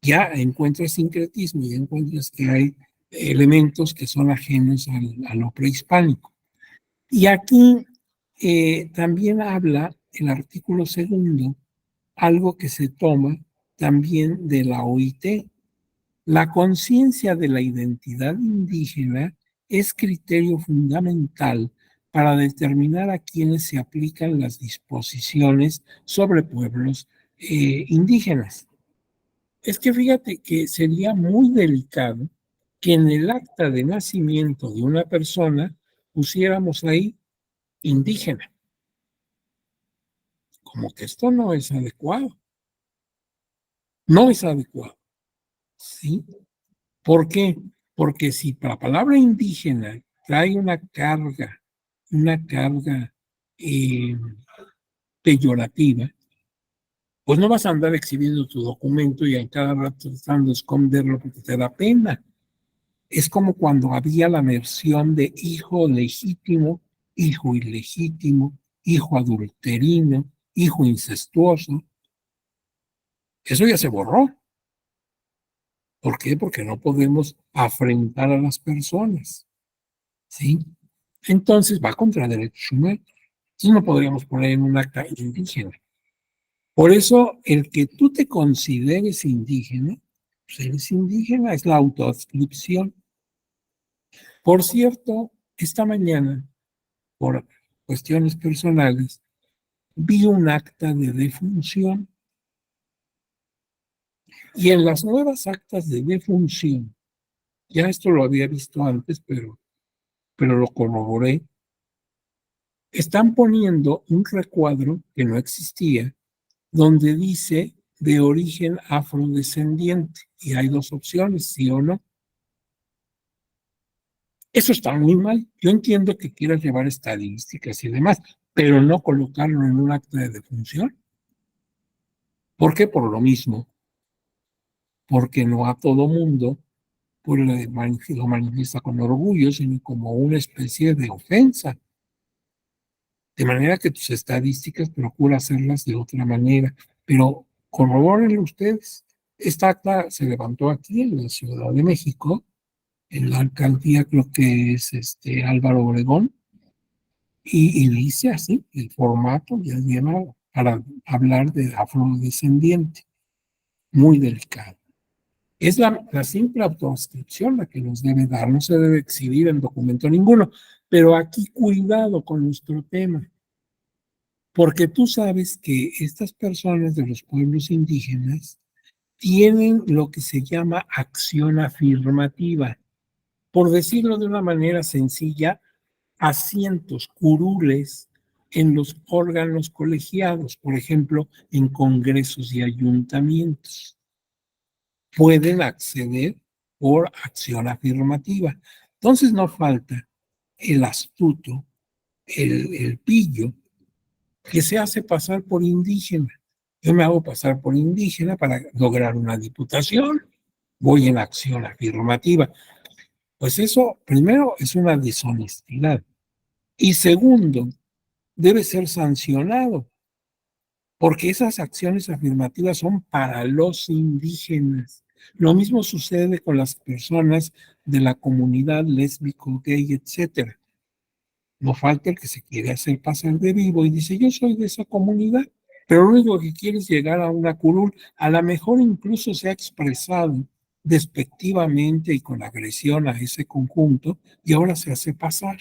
Ya encuentras sincretismo, ya encuentras que hay elementos que son ajenos a lo prehispánico. Y aquí también habla el artículo segundo, algo que se toma también de la OIT. La conciencia de la identidad indígena es criterio fundamental para determinar a quienes se aplican las disposiciones sobre pueblos indígenas. Es que fíjate que sería muy delicado que en el acta de nacimiento de una persona pusiéramos ahí indígena, como que esto no es adecuado, no es adecuado, ¿sí? ¿Por qué? Porque si la palabra indígena trae una carga eh, peyorativa, pues no vas a andar exhibiendo tu documento y en cada rato tratando de esconderlo porque te da pena. Es como cuando había la versión de hijo legítimo, hijo ilegítimo, hijo adulterino, hijo incestuoso. Eso ya se borró. ¿Por qué? Porque no podemos afrentar a las personas, ¿sí? Entonces va contra derechos humanos. Entonces no podríamos poner en un acta indígena. Por eso, el que tú te consideres indígena, pues eres indígena, es la autoadscripción. Por cierto, esta mañana, por cuestiones personales, vi un acta de defunción y en las nuevas actas de defunción, ya esto lo había visto antes, pero lo corroboré, están poniendo un recuadro que no existía, donde dice de origen afrodescendiente y hay dos opciones, sí o no. Eso está muy mal. Yo entiendo que quieras llevar estadísticas y demás, pero no colocarlo en un acta de defunción. ¿Por qué? Por lo mismo, porque no a todo mundo pues, lo manifiesta con orgullo, sino como una especie de ofensa. De manera que tus estadísticas procura hacerlas de otra manera, pero corrobórenlo ustedes. Esta acta se levantó aquí en la Ciudad de México, en la alcaldía creo que es Álvaro Obregón, y dice así, el formato ya lleva para hablar de afrodescendiente, muy delicado. Es la simple autodescripción la que nos debe dar, no se debe exhibir en documento ninguno, pero aquí cuidado con nuestro tema, porque tú sabes que estas personas de los pueblos indígenas tienen lo que se llama acción afirmativa. Por decirlo de una manera sencilla, asientos, curules en los órganos colegiados, por ejemplo, en congresos y ayuntamientos. Pueden acceder por acción afirmativa. Entonces no falta el astuto, el pillo, que se hace pasar por indígena. Yo me hago pasar por indígena para lograr una diputación. Voy en acción afirmativa. Pues eso, primero, es una deshonestidad. Y segundo, debe ser sancionado, porque esas acciones afirmativas son para los indígenas. Lo mismo sucede con las personas de la comunidad lésbico, gay, etcétera. No falta el que se quiere hacer pasar de vivo y dice, yo soy de esa comunidad, pero lo único que quiere es llegar a una curul. A lo mejor incluso se ha expresado despectivamente y con agresión a ese conjunto y ahora se hace pasar.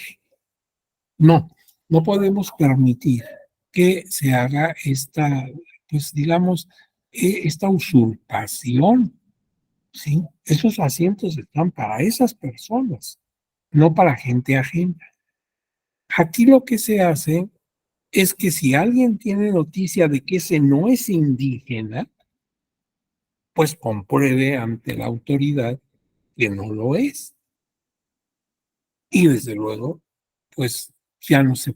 No, no podemos permitir que se haga esta, pues digamos, esta usurpación, ¿sí? Esos asientos están para esas personas, no para gente ajena. Aquí lo que se hace es que si alguien tiene noticia de que ese no es indígena, pues compruebe ante la autoridad que no lo es. Y desde luego, pues ya no se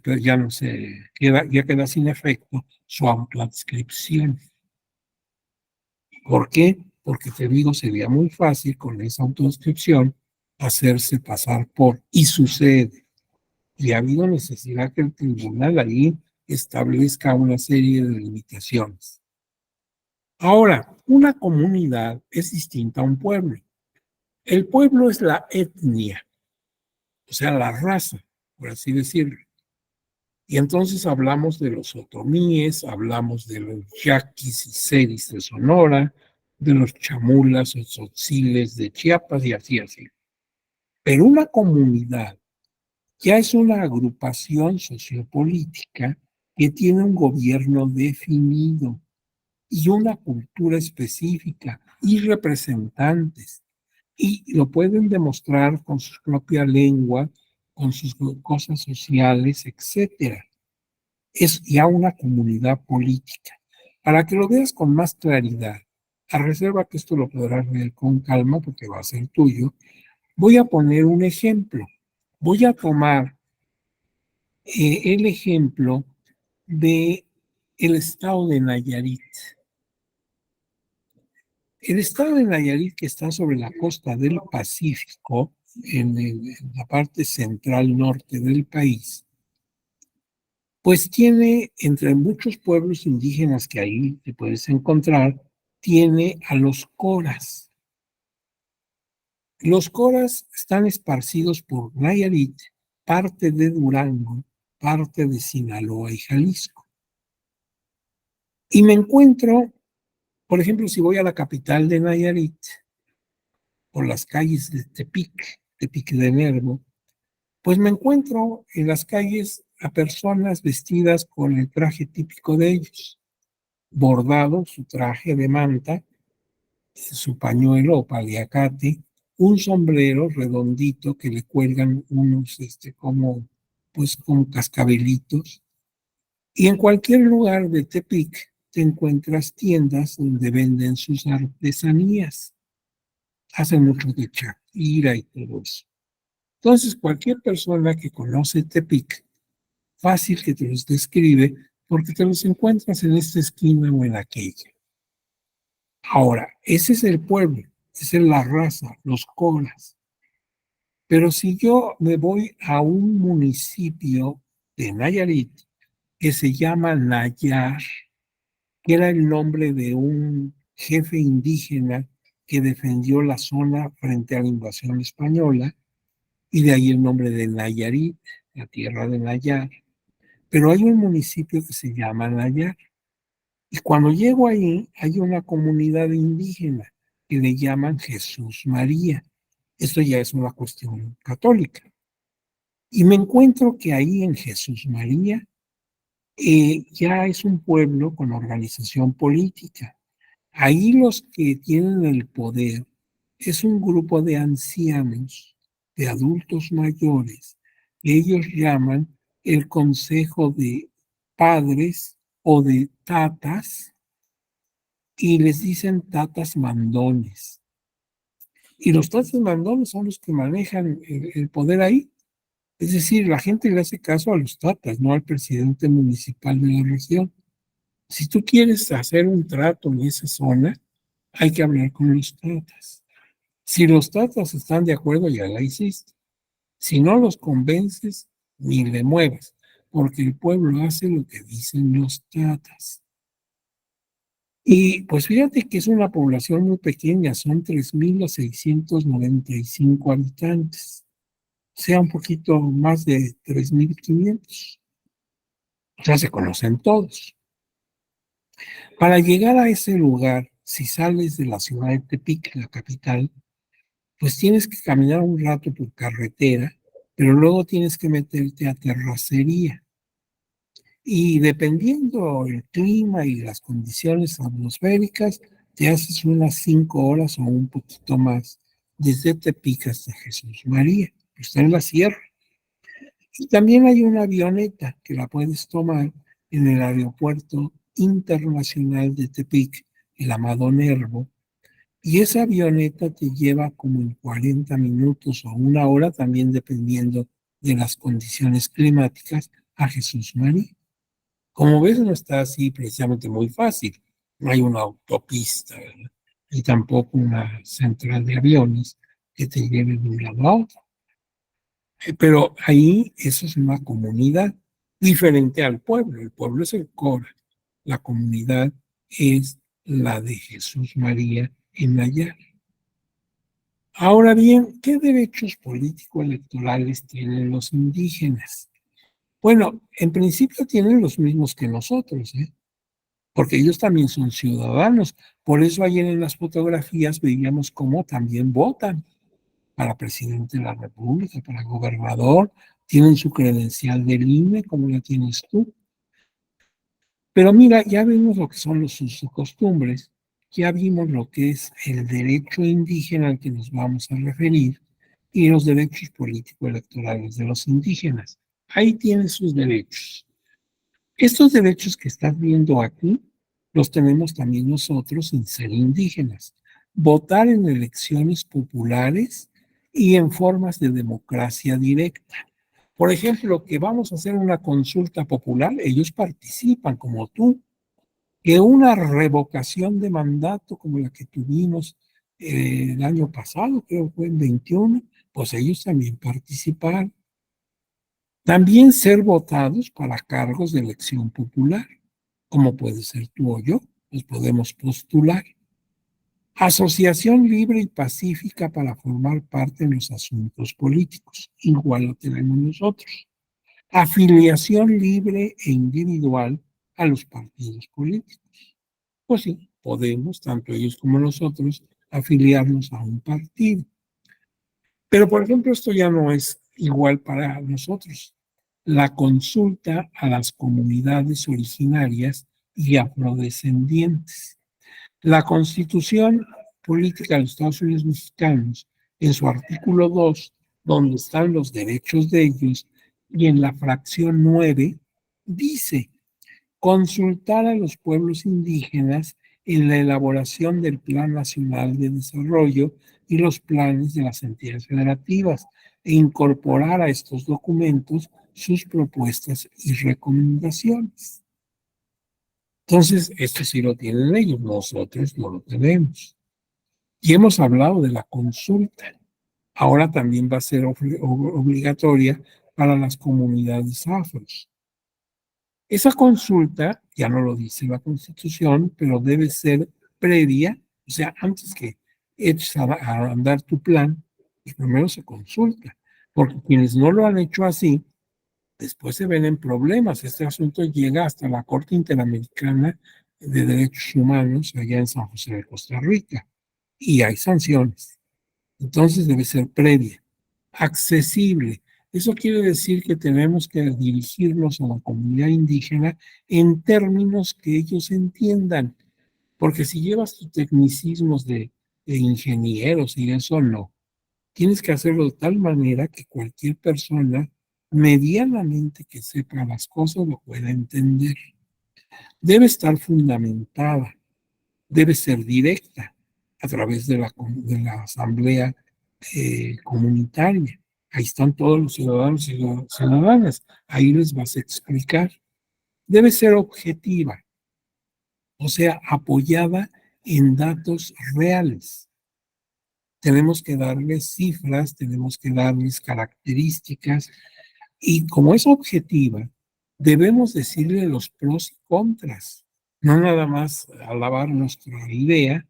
queda, ya queda sin efecto su autoadscripción. ¿Por qué? Porque te digo, sería muy fácil con esa autoadscripción hacerse pasar por, y sucede. Y ha habido necesidad que el tribunal ahí establezca una serie de limitaciones. Ahora, una comunidad es distinta a un pueblo. El pueblo es la etnia, o sea, la raza, por así decirlo. Y entonces hablamos de los otomíes, hablamos de los yaquis y seris de Sonora, de los chamulas o tzotziles de Chiapas y así, así. Pero una comunidad ya es una agrupación sociopolítica que tiene un gobierno definido y una cultura específica y representantes. Y lo pueden demostrar con su propia lengua, con sus cosas sociales, etcétera. Es ya una comunidad política. Para que lo veas con más claridad, a reserva que esto lo podrás ver con calma porque va a ser tuyo, voy a poner un ejemplo. Voy a tomar el ejemplo de el estado de Nayarit. El estado de Nayarit, que está sobre la costa del Pacífico, en la parte central norte del país, pues tiene, entre muchos pueblos indígenas que ahí te puedes encontrar, tiene a los coras. Los coras están esparcidos por Nayarit, parte de Durango, parte de Sinaloa y Jalisco. Y me encuentro, por ejemplo, si voy a la capital de Nayarit, por las calles de Tepic de Nervo, pues me encuentro en las calles a personas vestidas con el traje típico de ellos, bordado su traje de manta, su pañuelo o paliacate, un sombrero redondito que le cuelgan unos pues como cascabelitos. Y en cualquier lugar de Tepic te encuentras tiendas donde venden sus artesanías. Hacen mucho de Shakira y todo eso. Entonces, cualquier persona que conoce Tepic, fácil que te los describe, porque te los encuentras en esta esquina o en aquella. Ahora, ese es el pueblo, esa es la raza, los coras. Pero si yo me voy a un municipio de Nayarit que se llama Nayar, que era el nombre de un jefe indígena que defendió la zona frente a la invasión española, y de ahí el nombre de Nayarit, la tierra de Nayar. Pero hay un municipio que se llama Nayar. Y cuando llego ahí, hay una comunidad indígena que le llaman Jesús María. Esto ya es una cuestión católica. Y me encuentro que ahí en Jesús María ya es un pueblo con organización política. Ahí los que tienen el poder es un grupo de ancianos, de adultos mayores, que ellos llaman el Consejo de Padres o de Tatas, y les dicen tatas mandones. Y los tatas mandones son los que manejan el poder ahí. Es decir, la gente le hace caso a los tatas, no al presidente municipal de la región. Si tú quieres hacer un trato en esa zona, hay que hablar con los tatas. Si los tatas están de acuerdo, ya la hiciste. Si no los convences, ni le muevas, porque el pueblo hace lo que dicen los tatas. Y pues fíjate que es una población muy pequeña, son 3.695 habitantes, o sea, un poquito más de 3.500. O sea, se conocen todos. Para llegar a ese lugar, si sales de la ciudad de Tepic, la capital, pues tienes que caminar un rato por carretera, pero luego tienes que meterte a terracería. Y dependiendo el clima y las condiciones atmosféricas, te haces unas 5 horas o un poquito más desde Tepic hasta Jesús María. Está en la sierra. Y también hay una avioneta que la puedes tomar en el Aeropuerto Internacional de Tepic, el Amado Nervo, y esa avioneta te lleva como en 40 minutos o 1 hora, también dependiendo de las condiciones climáticas, a Jesús María. Como ves, no está así precisamente muy fácil. No hay una autopista, ¿verdad? Y tampoco una central de aviones que te lleve de un lado a otro. Pero ahí eso es una comunidad diferente al pueblo. El pueblo es el Cora. La comunidad es la de Jesús María en Nayar. Ahora bien, ¿qué derechos político-electorales tienen los indígenas? Bueno, en principio tienen los mismos que nosotros, ¿eh? Porque ellos también son ciudadanos. Por eso ayer en las fotografías veíamos cómo también votan para presidente de la República, para gobernador, tienen su credencial del INE, como la tienes tú. Pero mira, ya vimos lo que son los usos y costumbres, ya vimos lo que es el derecho indígena al que nos vamos a referir y los derechos político-electorales de los indígenas. Ahí tienen sus derechos. Estos derechos que estás viendo aquí los tenemos también nosotros sin ser indígenas. Votar en elecciones populares y en formas de democracia directa. Por ejemplo, que vamos a hacer una consulta popular, ellos participan como tú. Que una revocación de mandato como la que tuvimos el año pasado, creo que fue en 21, pues ellos también participaron. También ser votados para cargos de elección popular, como puede ser tú o yo, nos podemos postular. Asociación libre y pacífica para formar parte en los asuntos políticos, igual lo tenemos nosotros. Afiliación libre e individual a los partidos políticos. Pues sí, podemos, tanto ellos como nosotros, afiliarnos a un partido. Pero, por ejemplo, esto ya no es igual para nosotros. La consulta a las comunidades originarias y afrodescendientes. La Constitución Política de los Estados Unidos Mexicanos, en su artículo 2, donde están los derechos de ellos, y en la fracción 9, dice consultar a los pueblos indígenas en la elaboración del Plan Nacional de Desarrollo y los planes de las entidades federativas e incorporar a estos documentos sus propuestas y recomendaciones. Entonces, esto sí lo tienen ellos, nosotros no lo tenemos. Y hemos hablado de la consulta. Ahora también va a ser obligatoria para las comunidades afros. Esa consulta, ya no lo dice la Constitución, pero debe ser previa, o sea, antes que eches a andar tu plan, pues primero se consulta, porque quienes no lo han hecho así, después se ven en problemas. Este asunto llega hasta la Corte Interamericana de Derechos Humanos allá en San José de Costa Rica, y hay sanciones. Entonces debe ser previa, accesible. Eso quiere decir que tenemos que dirigirnos a la comunidad indígena en términos que ellos entiendan, porque si llevas tus tecnicismos de ingenieros y eso no, tienes que hacerlo de tal manera que cualquier persona medianamente que sepa las cosas lo pueda entender. Debe estar fundamentada, debe ser directa a través de la asamblea comunitaria. Ahí están todos los ciudadanos y las ciudadanas. Ahí les vas a explicar. Debe ser objetiva, o sea, apoyada en datos reales. Tenemos que darles cifras, tenemos que darles características y como es objetiva, debemos decirle los pros y contras no nada más alabar nuestra idea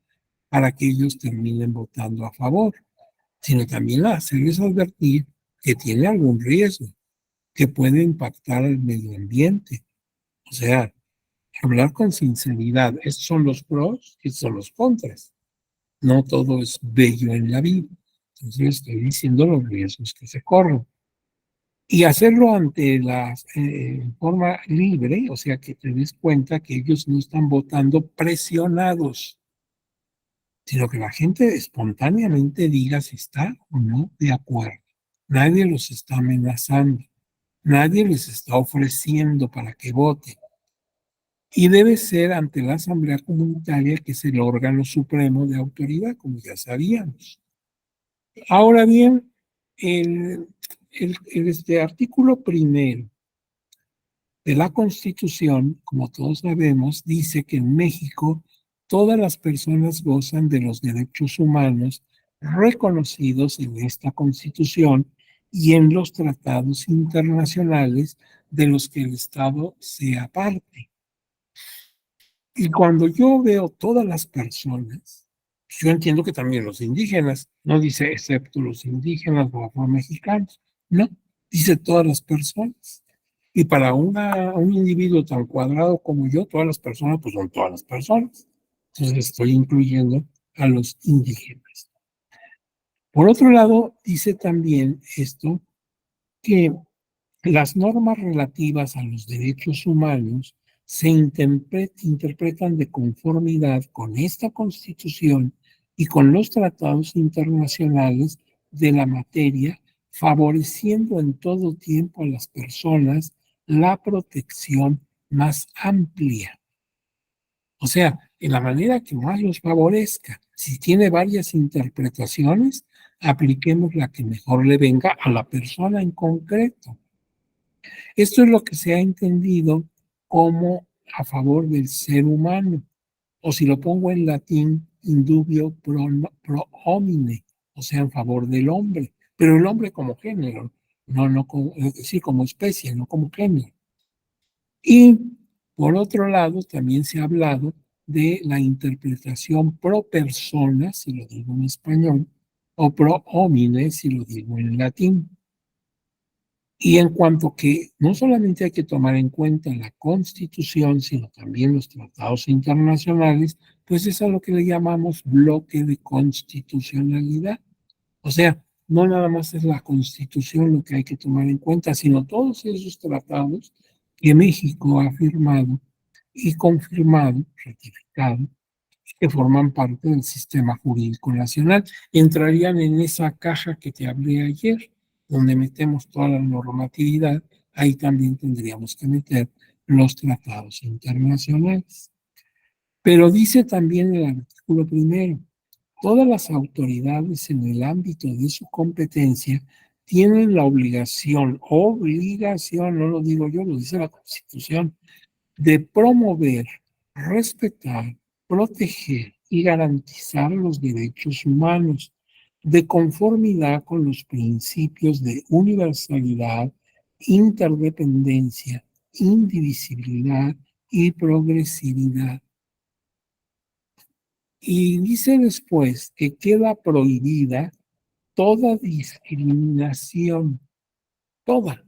para que ellos terminen votando a favor, sino también hacerles advertir que tiene algún riesgo, que puede impactar al medio ambiente. O sea, hablar con sinceridad. Estos son los pros y estos son los contras. No todo es bello en la vida. Entonces estoy diciendo los riesgos que se corren. Y hacerlo ante la forma libre, o sea, que te des cuenta que ellos no están votando presionados, sino que la gente espontáneamente diga si está o no de acuerdo. Nadie los está amenazando, nadie les está ofreciendo para que voten. Y debe ser ante la Asamblea Comunitaria, que es el órgano supremo de autoridad, como ya sabíamos. Ahora bien, este artículo primero de la Constitución, como todos sabemos, dice que en México todas las personas gozan de los derechos humanos reconocidos en esta Constitución y en los tratados internacionales de los que el Estado sea parte. Y cuando yo veo todas las personas, yo entiendo que también los indígenas, no dice excepto los indígenas o afromexicanos, no, dice todas las personas. Y para un individuo tan cuadrado como yo, todas las personas, pues son todas las personas. Entonces estoy incluyendo a los indígenas. Por otro lado, dice también esto que las normas relativas a los derechos humanos se interpretan de conformidad con esta Constitución y con los tratados internacionales de la materia, favoreciendo en todo tiempo a las personas la protección más amplia. O sea, en la manera que más los favorezca. Si tiene varias interpretaciones, apliquemos la que mejor le venga a la persona en concreto. Esto es lo que se ha entendido como a favor del ser humano, o si lo pongo en latín, indubio pro homine, o sea, en favor del hombre, pero el hombre como género, no como, sí, como especie, no como género. Y por otro lado, también se ha hablado de la interpretación pro persona, si lo digo en español, o pro homine, si lo digo en latín. Y en cuanto que no solamente hay que tomar en cuenta la Constitución, sino también los tratados internacionales, pues es a lo que le llamamos bloque de constitucionalidad. O sea, no nada más es la Constitución lo que hay que tomar en cuenta, sino todos esos tratados que México ha firmado y confirmado, ratificado, que forman parte del sistema jurídico nacional. Entrarían en esa caja que te hablé ayer, donde metemos toda la normatividad, ahí también tendríamos que meter los tratados internacionales. Pero dice también el artículo primero, todas las autoridades en el ámbito de su competencia tienen la obligación, no lo digo yo, lo dice la Constitución, de promover, respetar, proteger y garantizar los derechos humanos de conformidad con los principios de universalidad, interdependencia, indivisibilidad y progresividad. Y dice después que queda prohibida toda discriminación, toda.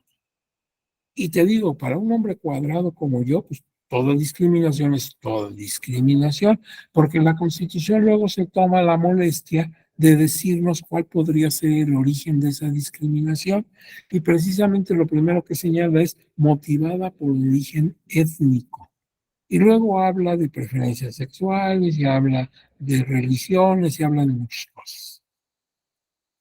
Y te digo, para un hombre cuadrado como yo, pues toda discriminación es toda discriminación, porque la Constitución luego se toma la molestia de decirnos cuál podría ser el origen de esa discriminación. Y precisamente lo primero que señala es motivada por origen étnico. Y luego habla de preferencias sexuales, y habla de religiones, y habla de muchas cosas.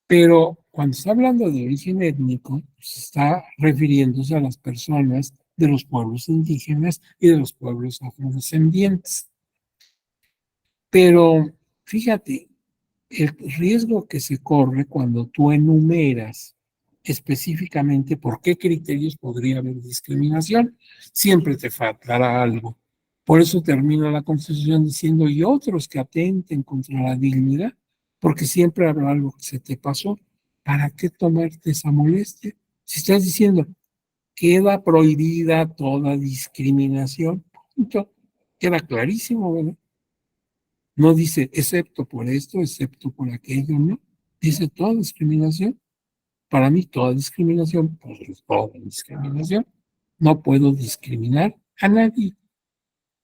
Pero cuando está hablando de origen étnico, pues está refiriéndose a las personas de los pueblos indígenas y de los pueblos afrodescendientes. Pero fíjate, el riesgo que se corre cuando tú enumeras específicamente por qué criterios podría haber discriminación, siempre te faltará algo. Por eso termina la Constitución diciendo y otros que atenten contra la dignidad, porque siempre habrá algo que se te pasó. ¿Para qué tomarte esa molestia? Si estás diciendo queda prohibida toda discriminación, punto. Queda clarísimo, ¿verdad? No dice excepto por esto, excepto por aquello, no. Dice toda discriminación. Para mí, toda discriminación, pues es toda discriminación. No puedo discriminar a nadie,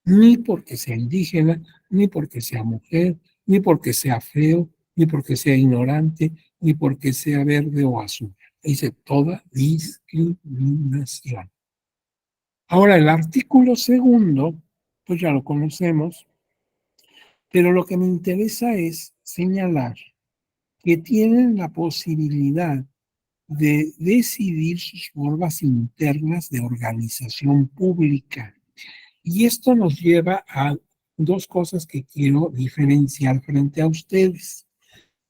ni porque sea indígena, ni porque sea mujer, ni porque sea feo, ni porque sea ignorante, ni porque sea verde o azul. Dice toda discriminación. Ahora, el artículo segundo, pues ya lo conocemos, pero lo que me interesa es señalar que tienen la posibilidad de decidir sus formas internas de organización pública. Y esto nos lleva a dos cosas que quiero diferenciar frente a ustedes.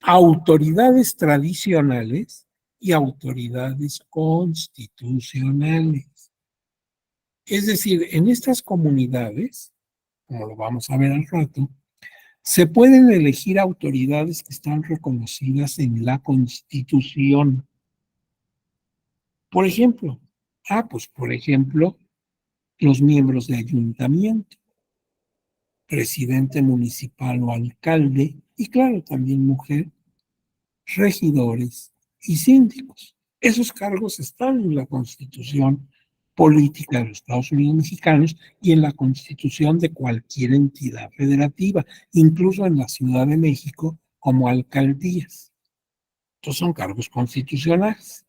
Autoridades tradicionales y autoridades constitucionales. Es decir, en estas comunidades, como lo vamos a ver al rato, se pueden elegir autoridades que están reconocidas en la Constitución. Por ejemplo, pues por ejemplo, los miembros de ayuntamiento, presidente municipal o alcalde, y claro, también mujer, regidores y síndicos. Esos cargos están en la Constitución política de los Estados Unidos mexicanos y en la Constitución de cualquier entidad federativa, incluso en la Ciudad de México como alcaldías. Estos son cargos constitucionales.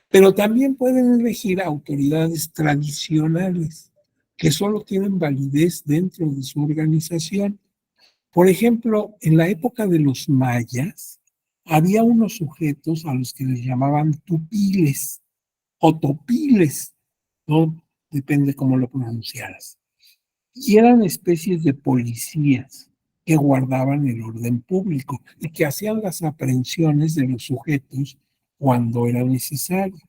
Pero también pueden elegir autoridades tradicionales que solo tienen validez dentro de su organización. Por ejemplo, en la época de los mayas, había unos sujetos a los que les llamaban tupiles o topiles, ¿no? Depende cómo lo pronunciaras. Y eran especies de policías que guardaban el orden público y que hacían las aprehensiones de los sujetos cuando era necesario.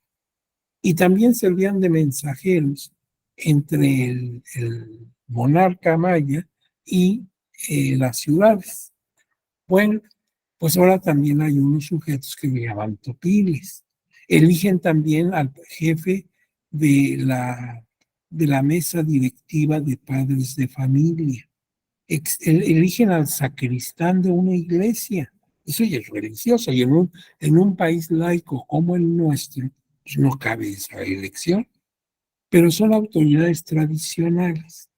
Y también servían de mensajeros entre el monarca maya y las ciudades. Bueno, pues ahora también hay unos sujetos que le llaman topiles. Eligen también al jefe de la mesa directiva de padres de familia. Eligen al sacristán de una iglesia. Eso ya es religioso. Y en un país laico como el nuestro, pues no cabe esa elección. Pero son autoridades tradicionales.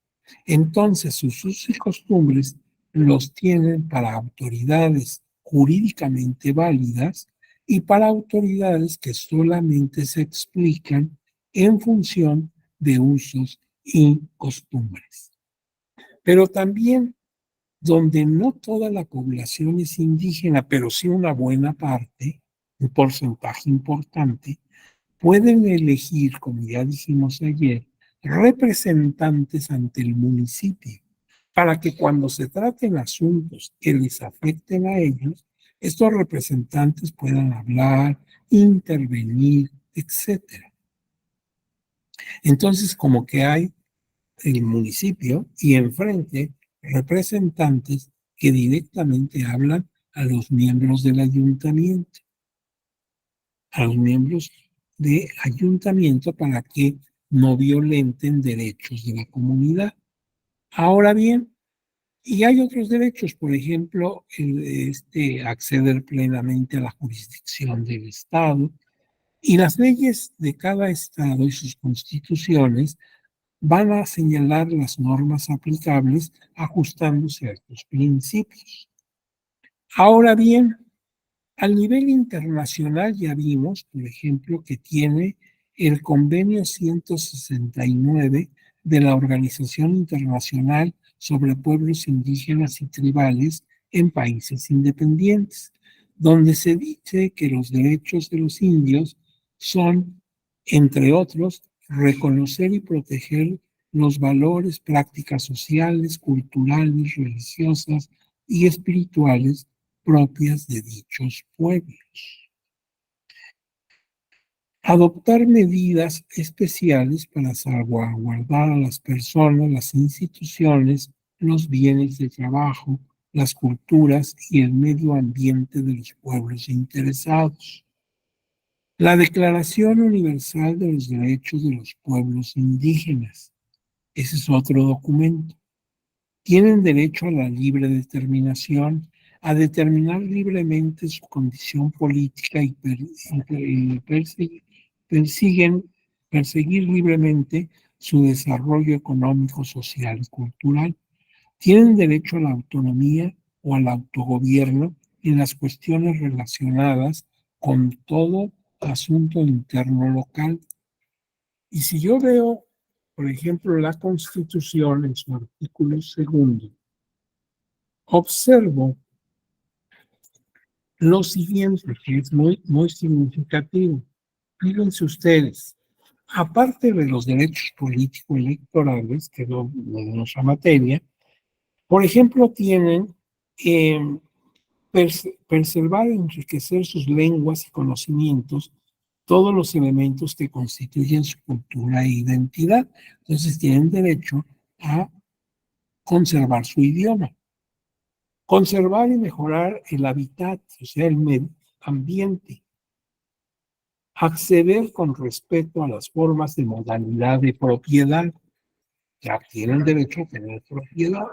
Entonces, sus usos y costumbres los tienen para autoridades jurídicamente válidas y para autoridades que solamente se explican en función de usos y costumbres. Pero también donde no toda la población es indígena, pero sí una buena parte, un porcentaje importante, pueden elegir, como ya dijimos ayer, representantes ante el municipio, para que cuando se traten asuntos que les afecten a ellos, estos representantes puedan hablar, intervenir, etcétera. Entonces, como que hay el municipio y enfrente representantes que directamente hablan a los miembros del ayuntamiento, a los miembros de ayuntamiento para que no violenten derechos de la comunidad. Ahora bien, y hay otros derechos, por ejemplo, acceder plenamente a la jurisdicción del Estado, y las leyes de cada Estado y sus constituciones van a señalar las normas aplicables ajustando ciertos principios. Ahora bien, al nivel internacional ya vimos, por ejemplo, que tiene el convenio 169 de la Organización Internacional sobre Pueblos Indígenas y Tribales en países independientes, donde se dice que los derechos de los indios son, entre otros, reconocer y proteger los valores, prácticas sociales, culturales, religiosas y espirituales propias de dichos pueblos. Adoptar medidas especiales para salvaguardar a las personas, las instituciones, los bienes de trabajo, las culturas y el medio ambiente de los pueblos interesados. La Declaración Universal de los Derechos de los Pueblos Indígenas. Ese es otro documento. Tienen derecho a la libre determinación, a determinar libremente su condición política y persiguen, perseguir libremente su desarrollo económico, social y cultural. Tienen derecho a la autonomía o al autogobierno en las cuestiones relacionadas con todo asunto interno local. Y si yo veo, por ejemplo, la Constitución en su artículo segundo, observo lo siguiente, que es muy significativo. Fíjense ustedes, aparte de los derechos políticos electorales, que no es nuestra materia, por ejemplo, tienen eh, preservar y enriquecer sus lenguas y conocimientos, todos los elementos que constituyen su cultura e identidad. Entonces tienen derecho a conservar su idioma. Conservar y mejorar el hábitat, o sea, el medio ambiente. Acceder con respeto a las formas de modalidad de propiedad. Ya tienen derecho a tener propiedad.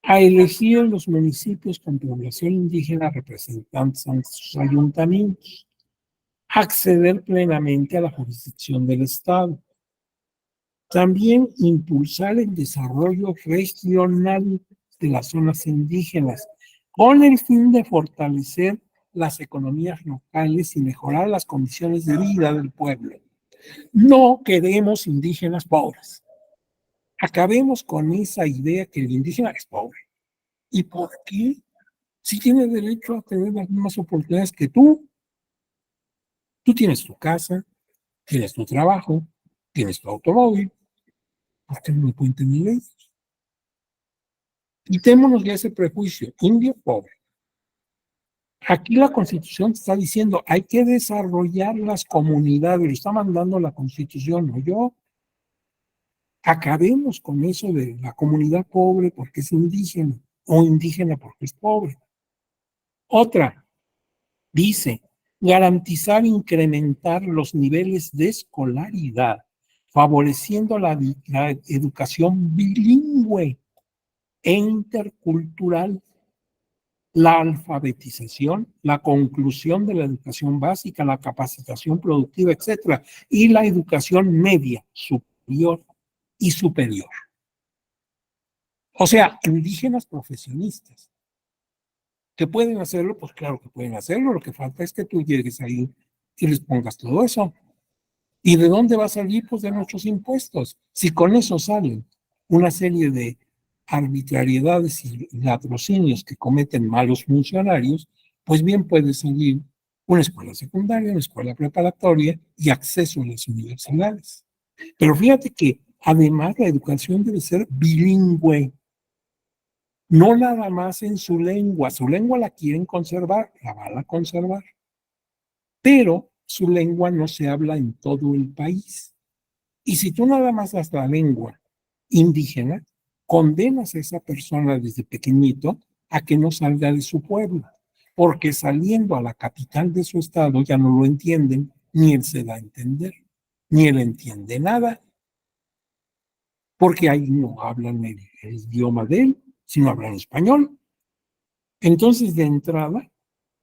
A elegir en los municipios con población indígena representantes ante sus ayuntamientos. Acceder plenamente a la jurisdicción del Estado. También impulsar el desarrollo regional de las zonas indígenas con el fin de fortalecer las economías locales y mejorar las condiciones de vida del pueblo. No queremos indígenas pobres. Acabemos con esa idea que el indígena es pobre. ¿Y por qué? Si tiene derecho a tener las mismas oportunidades que tú tienes tu casa, tienes tu trabajo, tienes tu automóvil, ¿por qué no lo pueden tener ellos? Quitémonos ya ese prejuicio, indio pobre. Aquí la Constitución está diciendo, hay que desarrollar las comunidades, lo está mandando la Constitución, no yo. Acabemos con eso de la comunidad pobre porque es indígena o indígena porque es pobre. Otra, dice, garantizar e incrementar los niveles de escolaridad, favoreciendo la educación bilingüe e intercultural, la alfabetización, la conclusión de la educación básica, la capacitación productiva, etcétera, y la educación media, superior y superior. O sea, indígenas profesionistas. ¿Que pueden hacerlo? Pues claro que pueden hacerlo. Lo que falta es que tú llegues ahí y les pongas todo eso. ¿Y de dónde va a salir? Pues de nuestros impuestos. Si con eso salen una serie de arbitrariedades y latrocinios que cometen malos funcionarios, pues bien puede salir una escuela secundaria, una escuela preparatoria y acceso a las universidades. Pero fíjate que además la educación debe ser bilingüe, no nada más en su lengua la quieren conservar, la van a conservar, pero su lengua no se habla en todo el país. Y si tú nada más das la lengua indígena, condenas a esa persona desde pequeñito a que no salga de su pueblo, porque saliendo a la capital de su estado ya no lo entienden, ni él se da a entender, ni él entiende nada, porque ahí no hablan el idioma de él, sino hablan español. Entonces, de entrada,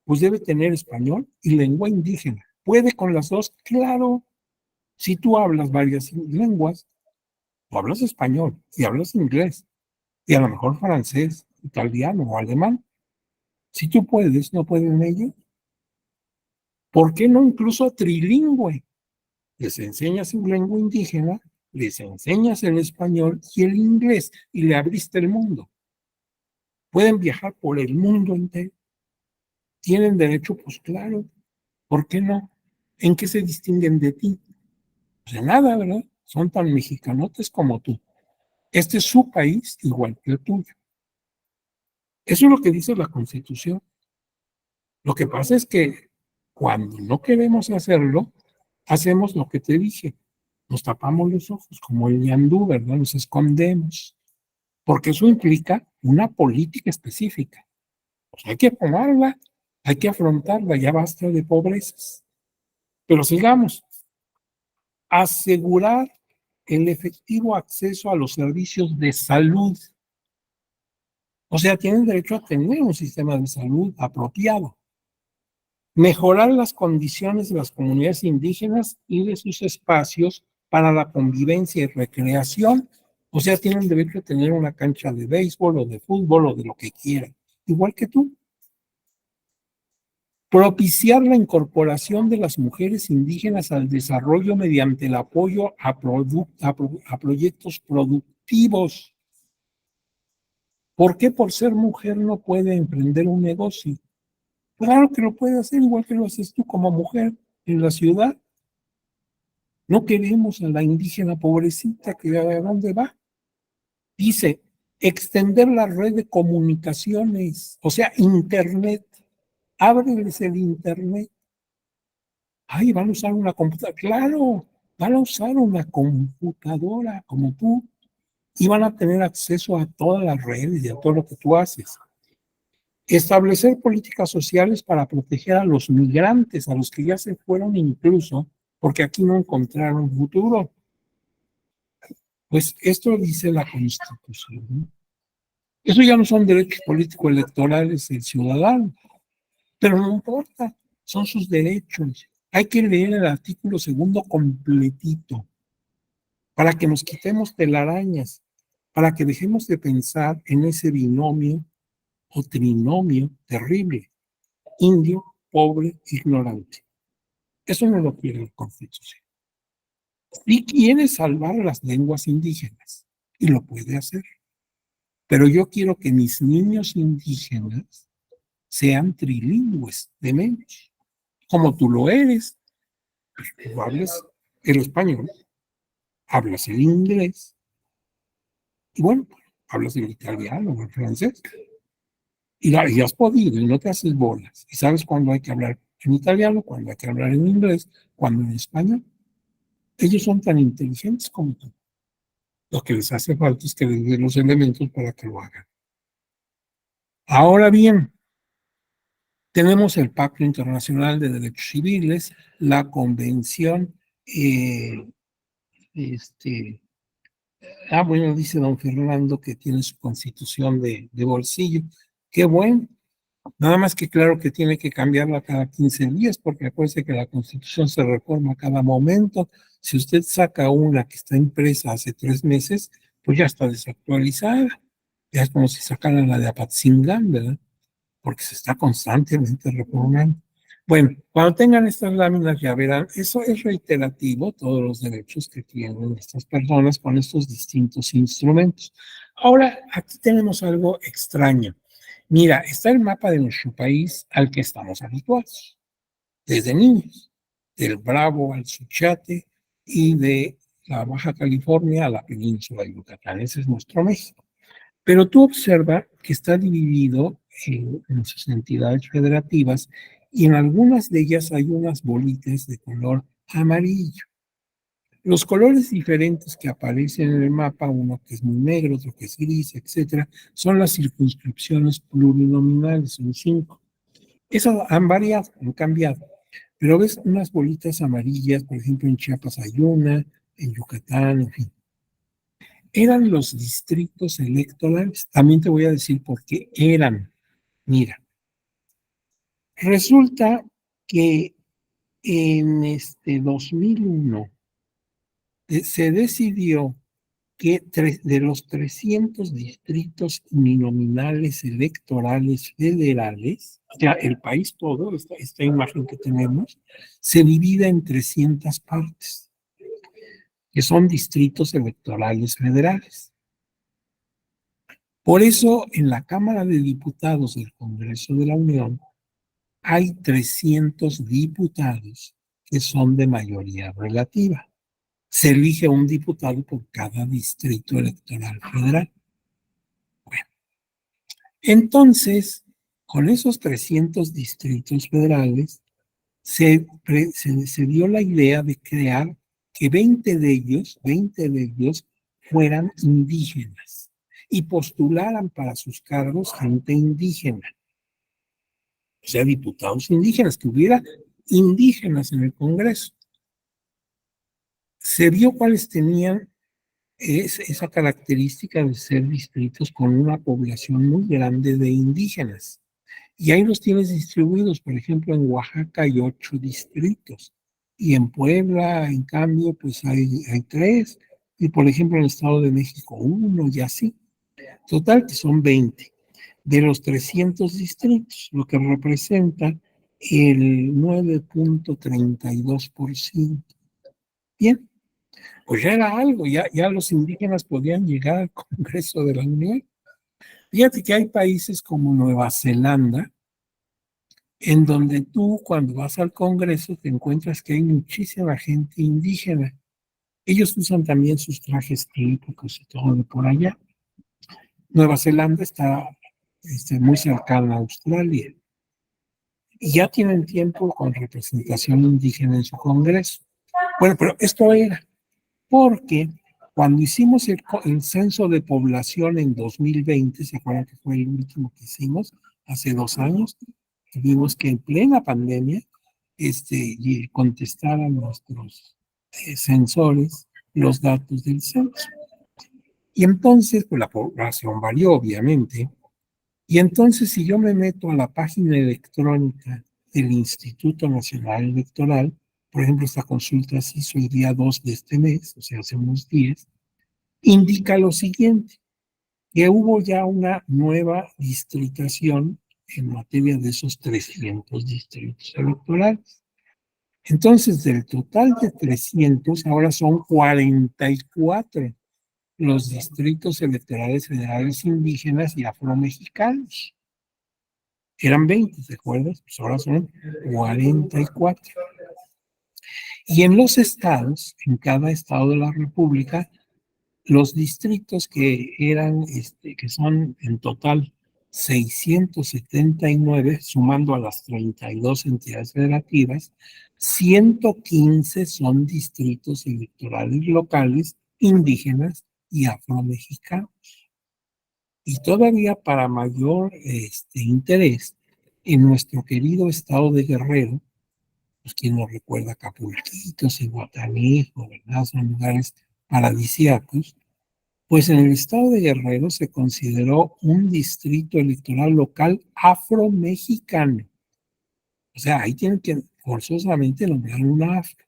pues debe tener español y lengua indígena. ¿Puede con las dos? Claro. Si tú hablas varias lenguas, o hablas español y hablas inglés, y a lo mejor francés, italiano o alemán, si tú puedes, ¿no pueden ellos? ¿Por qué no incluso trilingüe? Les enseñas su lengua indígena, les enseñas el español y el inglés, y le abriste el mundo. Pueden viajar por el mundo entero. ¿Tienen derecho? Pues claro. ¿Por qué no? ¿En qué se distinguen de ti? Pues de nada, ¿verdad? Son tan mexicanotes como tú. Este es su país igual que el tuyo. Eso es lo que dice la Constitución. Lo que pasa es que cuando no queremos hacerlo, hacemos lo que te dije. Nos tapamos los ojos, como el ñandú, ¿verdad? Nos escondemos. Porque eso implica una política específica. Pues hay que tomarla, hay que afrontarla, ya basta de pobrezas. Pero sigamos. Asegurar el efectivo acceso a los servicios de salud O sea, tienen derecho a tener un sistema de salud apropiado. Mejorar las condiciones de las comunidades indígenas y de sus espacios para la convivencia y recreación. O sea, tienen derecho a tener una cancha de béisbol o de fútbol o de lo que quieran, igual que tú. Propiciar la incorporación de las mujeres indígenas al desarrollo mediante el apoyo a proyectos productivos. ¿Por qué por ser mujer no puede emprender un negocio? Claro que lo puede hacer igual que lo haces tú como mujer en la ciudad. No queremos a la indígena pobrecita que a dónde va. Dice, extender la red de comunicaciones, o sea, Internet. Ábreles el Internet. Ay, van a usar una computadora. Claro, van a usar una computadora como tú y van a tener acceso a todas las redes y a todo lo que tú haces. Establecer políticas sociales para proteger a los migrantes, a los que ya se fueron incluso, porque aquí no encontraron futuro. Pues esto dice la Constitución, ¿no? Eso ya no son derechos políticos electorales del ciudadano, pero no importa, son sus derechos. Hay que leer el artículo segundo completito para que nos quitemos telarañas, para que dejemos de pensar en ese binomio o trinomio terrible, indio, pobre, ignorante. Eso no lo quiere la Constitución. Y quiere salvar las lenguas indígenas, y lo puede hacer. Pero yo quiero que mis niños indígenas sean trilingües, de menos, como tú lo eres. Tú hablas el español, hablas el inglés, y bueno, hablas el italiano o el francés. Y has podido, y no te haces bolas. Y sabes cuándo hay que hablar en italiano, cuándo hay que hablar en inglés, cuándo en español. Ellos son tan inteligentes como tú. Lo que les hace falta es que les den los elementos para que lo hagan. Ahora bien, tenemos el Pacto Internacional de Derechos Civiles, la Convención, este, bueno, dice don Fernando que tiene su constitución de bolsillo. Qué bueno. Nada más que claro que tiene que cambiarla cada 15 días, porque acuérdese que la Constitución se reforma a cada momento. Si usted saca una que está impresa hace 3 meses, pues ya está desactualizada. Ya es como si sacaran la de Apatzingán, ¿verdad? Porque se está constantemente reformando. Bueno, cuando tengan estas láminas ya verán, eso es reiterativo, todos los derechos que tienen estas personas con estos distintos instrumentos. Ahora, aquí tenemos algo extraño. Mira, está el mapa de nuestro país al que estamos habituados, desde niños, del Bravo al Suchiate y de la Baja California a la península de Yucatán. Ese es nuestro México. Pero tú observa que está dividido en sus entidades federativas y en algunas de ellas hay unas bolitas de color amarillo. Los colores diferentes que aparecen en el mapa, uno que es muy negro, otro que es gris, etcétera, son las circunscripciones plurinominales, son 5. Esas han variado, han cambiado. Pero ves unas bolitas amarillas, por ejemplo, en Chiapas hay una, en Yucatán, en fin. Eran los distritos electorales. También te voy a decir por qué eran. Mira, resulta que en 2001 se decidió que de los 300 distritos uninominales electorales federales, o sea, el país todo, esta imagen que tenemos, se divide en 300 partes, que son distritos electorales federales. Por eso, en la Cámara de Diputados del Congreso de la Unión, hay 300 diputados que son de mayoría relativa. Se elige un diputado por cada distrito electoral federal. Bueno, entonces, con esos 300 distritos federales, se dio la idea de crear que 20 de ellos fueran indígenas y postularan para sus cargos gente indígena, o sea, diputados indígenas, que hubiera indígenas en el Congreso. Se vio cuáles tenían es esa característica de ser distritos con una población muy grande de indígenas. Y ahí los tienes distribuidos, por ejemplo, en Oaxaca hay 8 distritos, y en Puebla, en cambio, pues hay 3, y por ejemplo en el Estado de México 1, y así. Total, que son 20 de los 300 distritos, lo que representa el 9.32%. Bien, pues ya era algo, ya los indígenas podían llegar al Congreso de la Unión. Fíjate que hay países como Nueva Zelanda, en donde tú cuando vas al Congreso te encuentras que hay muchísima gente indígena. Ellos usan también sus trajes típicos y todo de por allá. Nueva Zelanda está muy cercana a Australia y ya tienen tiempo con representación indígena en su Congreso. Bueno, pero esto era porque cuando hicimos el censo de población en 2020, ¿se acuerdan que fue el último que hicimos? Hace 2 años, tuvimos que en plena pandemia y contestar a nuestros censores los datos del censo. Y entonces, pues la población varió, obviamente. Y entonces, si yo me meto a la página electrónica del Instituto Nacional Electoral, por ejemplo, esta consulta se hizo el día 2 de este mes, o sea, hace unos días, indica lo siguiente, que hubo ya una nueva distritación en materia de esos 300 distritos electorales. Entonces, del total de 300, ahora son 44 los distritos electorales federales indígenas y afromexicanos. Eran 20, ¿te acuerdas? Pues ahora son 44. Y en los estados, en cada estado de la República, los distritos que eran, que son en total 679, sumando a las 32 entidades federativas, 115 son distritos electorales locales, indígenas y afromexicanos. Y todavía para mayor interés, en nuestro querido estado de Guerrero, pues quien nos recuerda Acapulquitos y Guatanejo, ¿verdad? Son lugares paradisíacos. Pues en el estado de Guerrero se consideró un distrito electoral local afromexicano. O sea, ahí tienen que forzosamente nombrar una afro.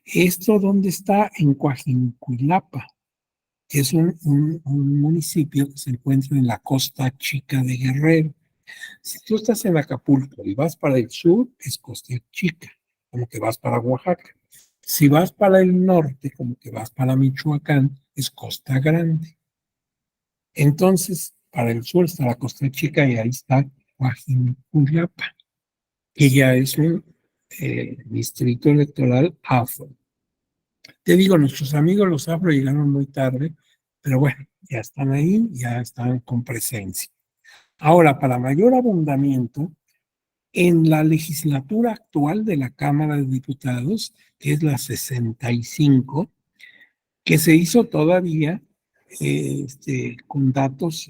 ¿Esto dónde está? En Coajimalpa, que es un municipio que se encuentra en la costa chica de Guerrero. Si tú estás en Acapulco y vas para el sur, es Costa Chica, como que vas para Oaxaca. Si vas para el norte, como que vas para Michoacán, es Costa Grande. Entonces, para el sur está la Costa Chica y ahí está Coajimalpa, que ya es un distrito electoral afro. Te digo, nuestros amigos los afro llegaron muy tarde, pero bueno, ya están ahí, ya están con presencia. Ahora, para mayor abundamiento, en la legislatura actual de la Cámara de Diputados, que es la 65, que se hizo todavía con datos,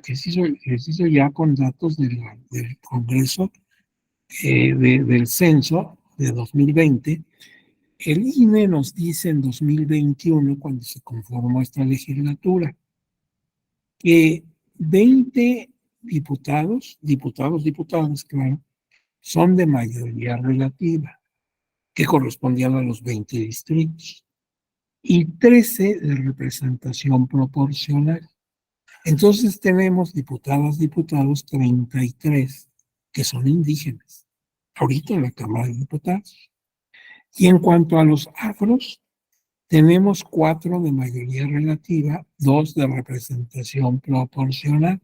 que se hizo ya con datos del Congreso, del censo de 2020, el INE nos dice en 2021, cuando se conformó esta legislatura, que 20 diputados, claro, son de mayoría relativa, que correspondían a los 20 distritos, y 13 de representación proporcional. Entonces tenemos diputados 33, que son indígenas, ahorita en la Cámara de Diputados. Y en cuanto a los afros, tenemos 4 de mayoría relativa, 2 de representación proporcional.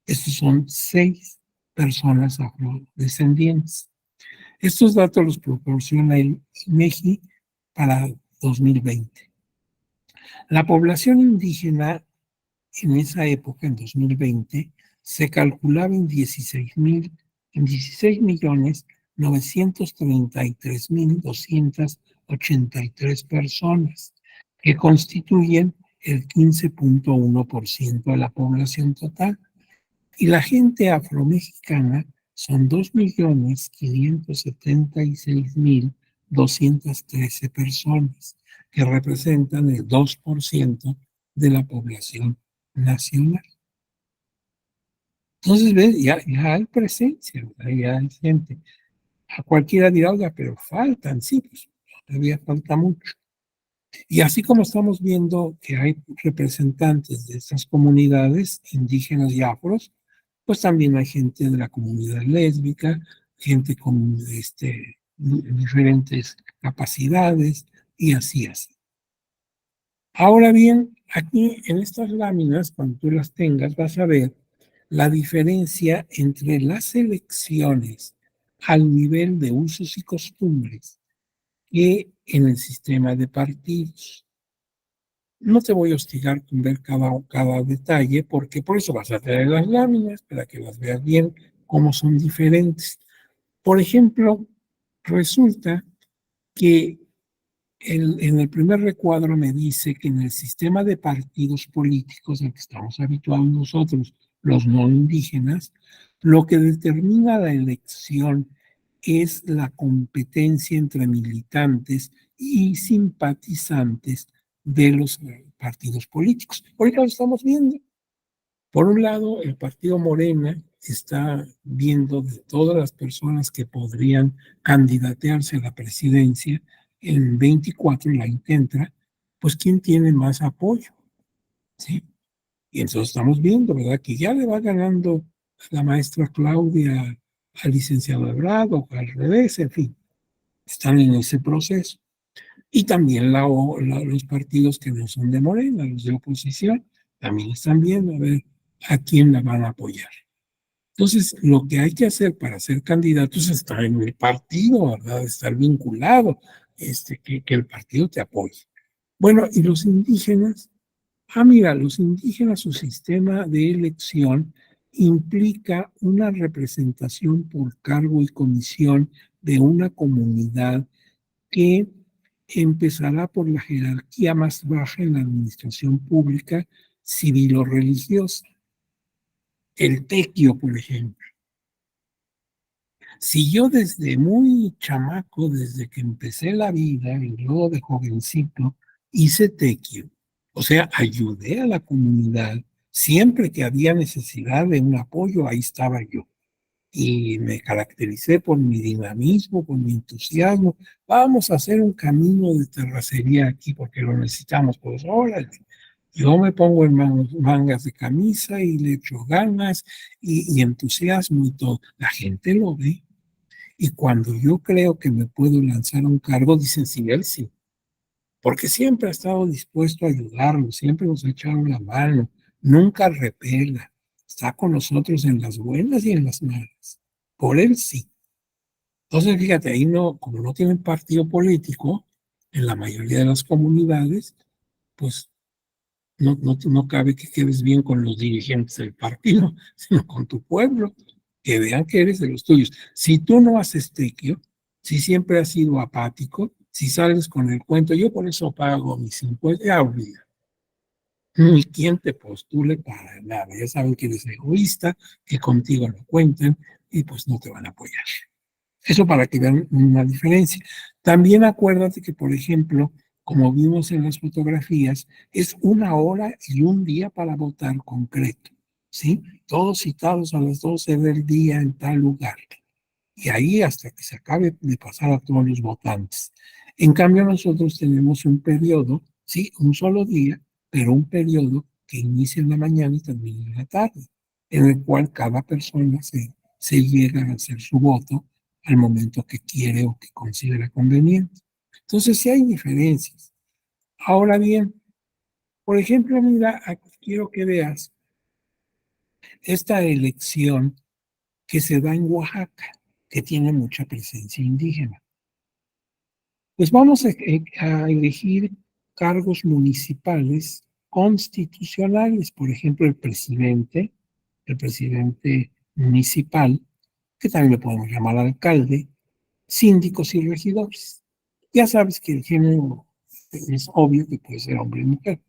Estos son 6 personas afrodescendientes. Estos datos los proporciona el INEGI para 2020. La población indígena en esa época, en 2020, se calculaba en 16.933.283 personas, que constituyen el 15.1% de la población total. Y la gente afromexicana son 2.576.213 personas, que representan el 2% de la población nacional. Entonces, ¿ves? Ya hay presencia, ¿verdad? Ya hay gente. A cualquiera dirá, oiga, pero faltan, sí, pues todavía falta mucho. Y así como estamos viendo que hay representantes de estas comunidades indígenas y afros, pues también hay gente de la comunidad lésbica, gente con diferentes capacidades y así así. Ahora bien, aquí en estas láminas, cuando tú las tengas, vas a ver la diferencia entre las elecciones al nivel de usos y costumbres que en el sistema de partidos. No te voy a hostigar con ver cada detalle, porque por eso vas a traer las láminas, para que las veas bien cómo son diferentes. Por ejemplo, resulta que en el primer recuadro me dice que en el sistema de partidos políticos al que estamos habituados nosotros, los no indígenas, lo que determina la elección es la competencia entre militantes y simpatizantes de los partidos políticos. Ahorita lo estamos viendo. Por un lado, el partido Morena está viendo de todas las personas que podrían candidatearse a la presidencia en 24, la intentra, pues quién tiene más apoyo, ¿sí? Y entonces estamos viendo, ¿verdad? Que ya le va ganando la maestra Claudia al licenciado Ebrard, al revés, en fin, están en ese proceso. Y también los partidos que no son de Morena, los de oposición, también están viendo a ver a quién la van a apoyar. Entonces, lo que hay que hacer para ser candidatos es estar en el partido, ¿verdad? Estar vinculado, que el partido te apoye. Bueno, y los indígenas, mira, los indígenas, su sistema de elección implica una representación por cargo y comisión de una comunidad que empezará por la jerarquía más baja en la administración pública civil o religiosa. El tequio, por ejemplo. Si yo desde muy chamaco, desde que empecé la vida y luego de jovencito, hice tequio, o sea, ayudé a la comunidad, siempre que había necesidad de un apoyo, ahí estaba yo. Y me caractericé por mi dinamismo, por mi entusiasmo. Vamos a hacer un camino de terracería aquí porque lo necesitamos. Pues órale, yo me pongo en mangas de camisa y le echo ganas y entusiasmo y todo. La gente lo ve. Y cuando yo creo que me puedo lanzar a un cargo, dicen sí, él sí. Porque siempre ha estado dispuesto a ayudarnos, siempre nos ha echado la mano, nunca repela, está con nosotros en las buenas y en las malas. Por él sí. Entonces, fíjate, ahí no, como no tienen partido político, en la mayoría de las comunidades, pues no cabe que quedes bien con los dirigentes del partido, sino con tu pueblo, que vean que eres de los tuyos. Si tú no haces tequio, si siempre has sido apático, si sales con el cuento, yo por eso pago mis impuestos, ya olvida. Ni quien te postule para nada. Ya saben que eres egoísta, que contigo no cuentan y pues no te van a apoyar. Eso para que vean una diferencia. También acuérdate que, por ejemplo, como vimos en las fotografías, es 1 hora y un día para votar concreto, ¿sí? Todos citados a las 12 del día en tal lugar. Y ahí hasta que se acabe de pasar a todos los votantes. En cambio, nosotros tenemos un periodo, sí, un solo día, pero un periodo que inicia en la mañana y termina en la tarde, en el cual cada persona se llega a hacer su voto al momento que quiere o que considera conveniente. Entonces, sí hay diferencias. Ahora bien, por ejemplo, mira, aquí quiero que veas esta elección que se da en Oaxaca, que tiene mucha presencia indígena. Pues vamos a elegir cargos municipales constitucionales, por ejemplo, el presidente municipal, que también le podemos llamar alcalde, síndicos y regidores. Ya sabes que el género es obvio que puede ser hombre y mujer,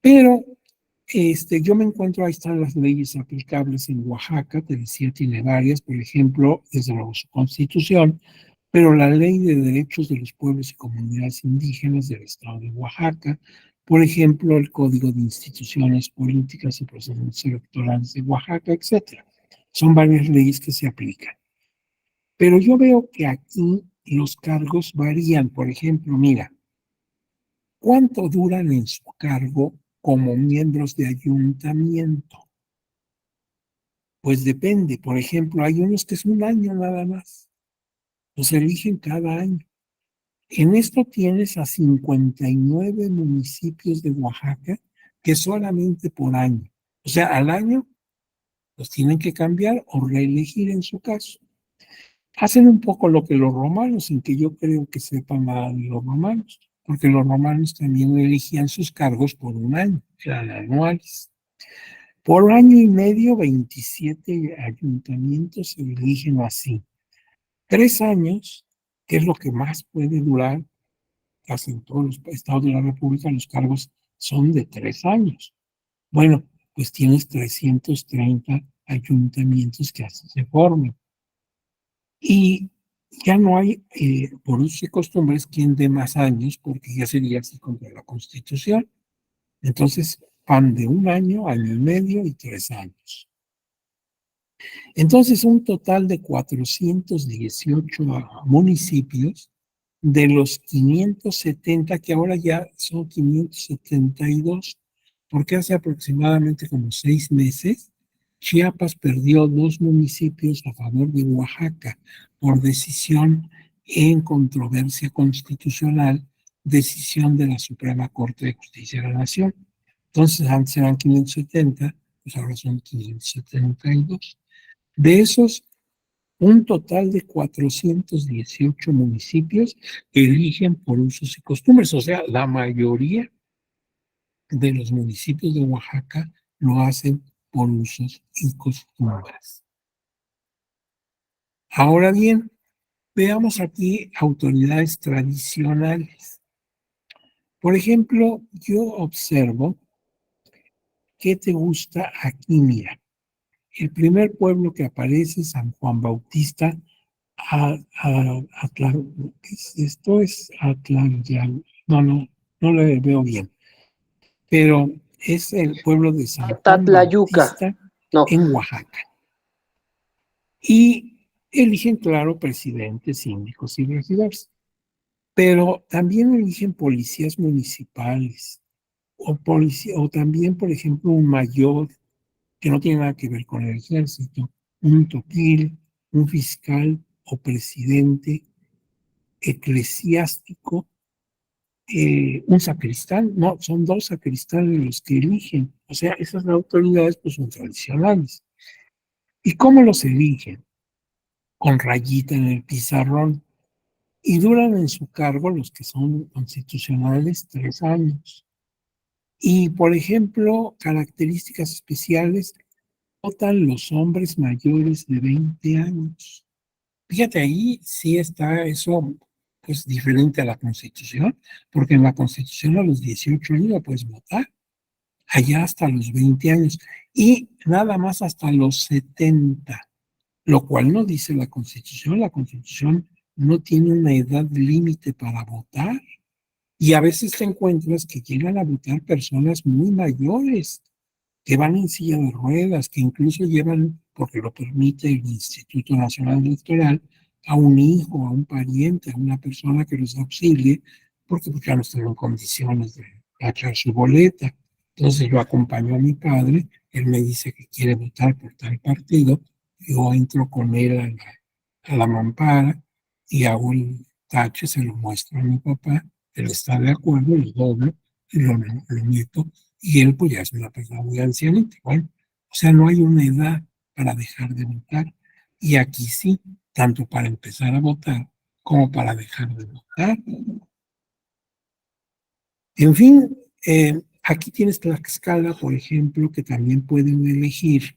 pero yo me encuentro, ahí están las leyes aplicables en Oaxaca, te decía, tiene varias, por ejemplo, desde luego su constitución, pero la Ley de Derechos de los Pueblos y Comunidades Indígenas del Estado de Oaxaca, por ejemplo, el Código de Instituciones Políticas y Procedimientos Electorales de Oaxaca, etcétera. Son varias leyes que se aplican. Pero yo veo que aquí los cargos varían. Por ejemplo, mira, ¿cuánto duran en su cargo como miembros de ayuntamiento? Pues depende. Por ejemplo, hay unos que es un año nada más. Los eligen cada año. En esto tienes a 59 municipios de Oaxaca que solamente por año, o sea, al año los tienen que cambiar o reelegir en su caso. Hacen un poco lo que los romanos, sin que yo creo que sepan nada de los romanos, porque los romanos también elegían sus cargos por un año, eran anuales. Por año y medio, 27 ayuntamientos se eligen así. 3 años, que es lo que más puede durar, casi en todos los estados de la República los cargos son de 3 años. Bueno, pues tienes 330 ayuntamientos que así se forman. Y ya no hay, por usos y costumbres, quien dé más años, porque ya sería así contra la Constitución. Entonces, van de un año, año y medio y 3 años. Entonces, un total de 418 municipios, de los 570, que ahora ya son 572, porque hace aproximadamente como 6 meses, Chiapas perdió 2 municipios a favor de Oaxaca por decisión en controversia constitucional, decisión de la Suprema Corte de Justicia de la Nación. Entonces, antes eran 570, pues ahora son 572. De esos, un total de 418 municipios eligen por usos y costumbres, o sea, la mayoría de los municipios de Oaxaca lo hacen por usos y costumbres. Ahora bien, veamos aquí autoridades tradicionales. Por ejemplo, yo observo qué te gusta aquí, mira. El primer pueblo que aparece es San Juan Bautista. Esto es Atlán, no lo veo bien, pero es el pueblo de San Juan Tatlayuca, Bautista no. en Oaxaca. Y eligen, claro, presidentes, síndicos y regidores, pero también eligen policías municipales o también, por ejemplo, un mayor que no tiene nada que ver con el ejército, un topil, un fiscal o presidente eclesiástico, un sacristán, no, son 2 sacristanes los que eligen, o sea, esas autoridades pues son tradicionales. ¿Y cómo los eligen? Con rayita en el pizarrón, y duran en su cargo los que son constitucionales 3 años. Y, por ejemplo, características especiales, votan los hombres mayores de 20 años. Fíjate, ahí sí está eso, pues diferente a la Constitución, porque en la Constitución a los 18 años ya puedes votar, allá hasta los 20 años, y nada más hasta los 70, lo cual no dice la Constitución. La Constitución no tiene una edad límite para votar, y a veces te encuentras que llegan a votar personas muy mayores, que van en silla de ruedas, que incluso llevan, porque lo permite el Instituto Nacional Electoral, a un hijo, a un pariente, a una persona que los auxilie, porque pues, ya no están en condiciones de echar su boleta. Entonces yo acompaño a mi padre, él me dice que quiere votar por tal partido, yo entro con él a la mampara y hago el tache, se lo muestro a mi papá, él está de acuerdo, lo doblo y lo meto, y él pues ya es una persona muy ancianita. Bueno, o sea, no hay una edad para dejar de votar, y aquí sí, tanto para empezar a votar como para dejar de votar. En fin, aquí tienes Tlaxcala, por ejemplo, que también pueden elegir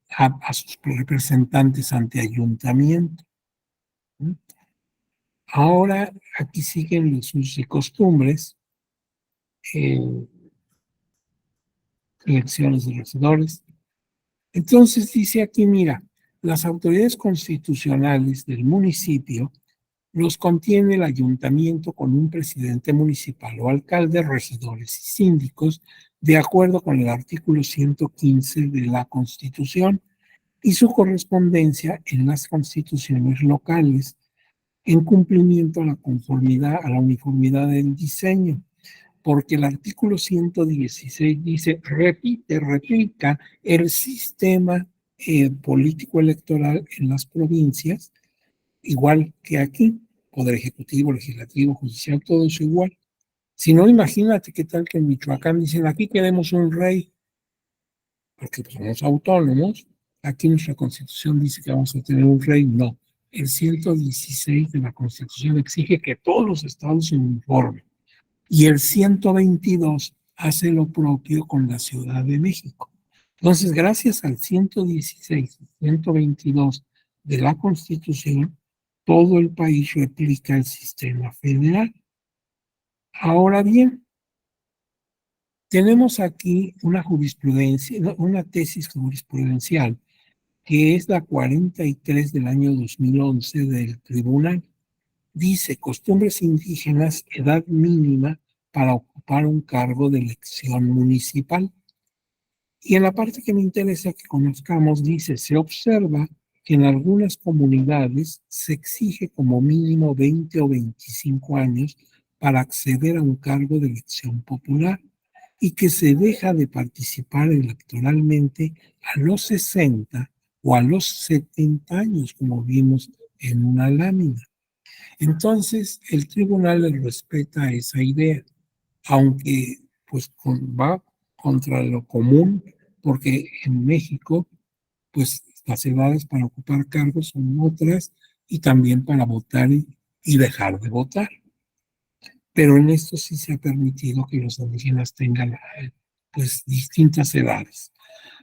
a sus representantes ante ayuntamiento. Ahora, aquí siguen los usos y costumbres, elecciones de regidores. Entonces dice aquí, mira, Las autoridades constitucionales del municipio los contiene el ayuntamiento con un presidente municipal o alcalde, regidores y síndicos, de acuerdo con el artículo 115 de la Constitución y su correspondencia en las constituciones locales, en cumplimiento a la conformidad, a la uniformidad del diseño, porque el artículo 116 dice, replica el sistema político electoral en las provincias, igual que aquí, poder ejecutivo, legislativo, judicial, todo es igual. Si no, imagínate qué tal que en Michoacán dicen, aquí queremos un rey, porque pues, somos autónomos, aquí nuestra constitución dice que vamos a tener un rey, no. El 116 de la constitución exige que todos los estados se uniformen. Y el 122 hace lo propio con la Ciudad de México. Entonces, gracias al 116 y 122 de la Constitución, todo el país replica el sistema federal. Ahora bien, tenemos aquí una jurisprudencia, una tesis jurisprudencial, que es la 43 del año 2011 del tribunal. Dice, costumbres indígenas, edad mínima para ocupar un cargo de elección municipal. Y en la parte que me interesa que conozcamos, dice, se observa que en algunas comunidades se exige como mínimo 20 o 25 años para acceder a un cargo de elección popular y que se deja de participar electoralmente a los 60 o a los 70 años, como vimos en una lámina. Entonces, el tribunal le respeta esa idea, aunque pues va contra lo común, porque en México, pues las edades para ocupar cargos son otras y también para votar y dejar de votar. Pero en esto sí se ha permitido que los indígenas tengan pues distintas edades.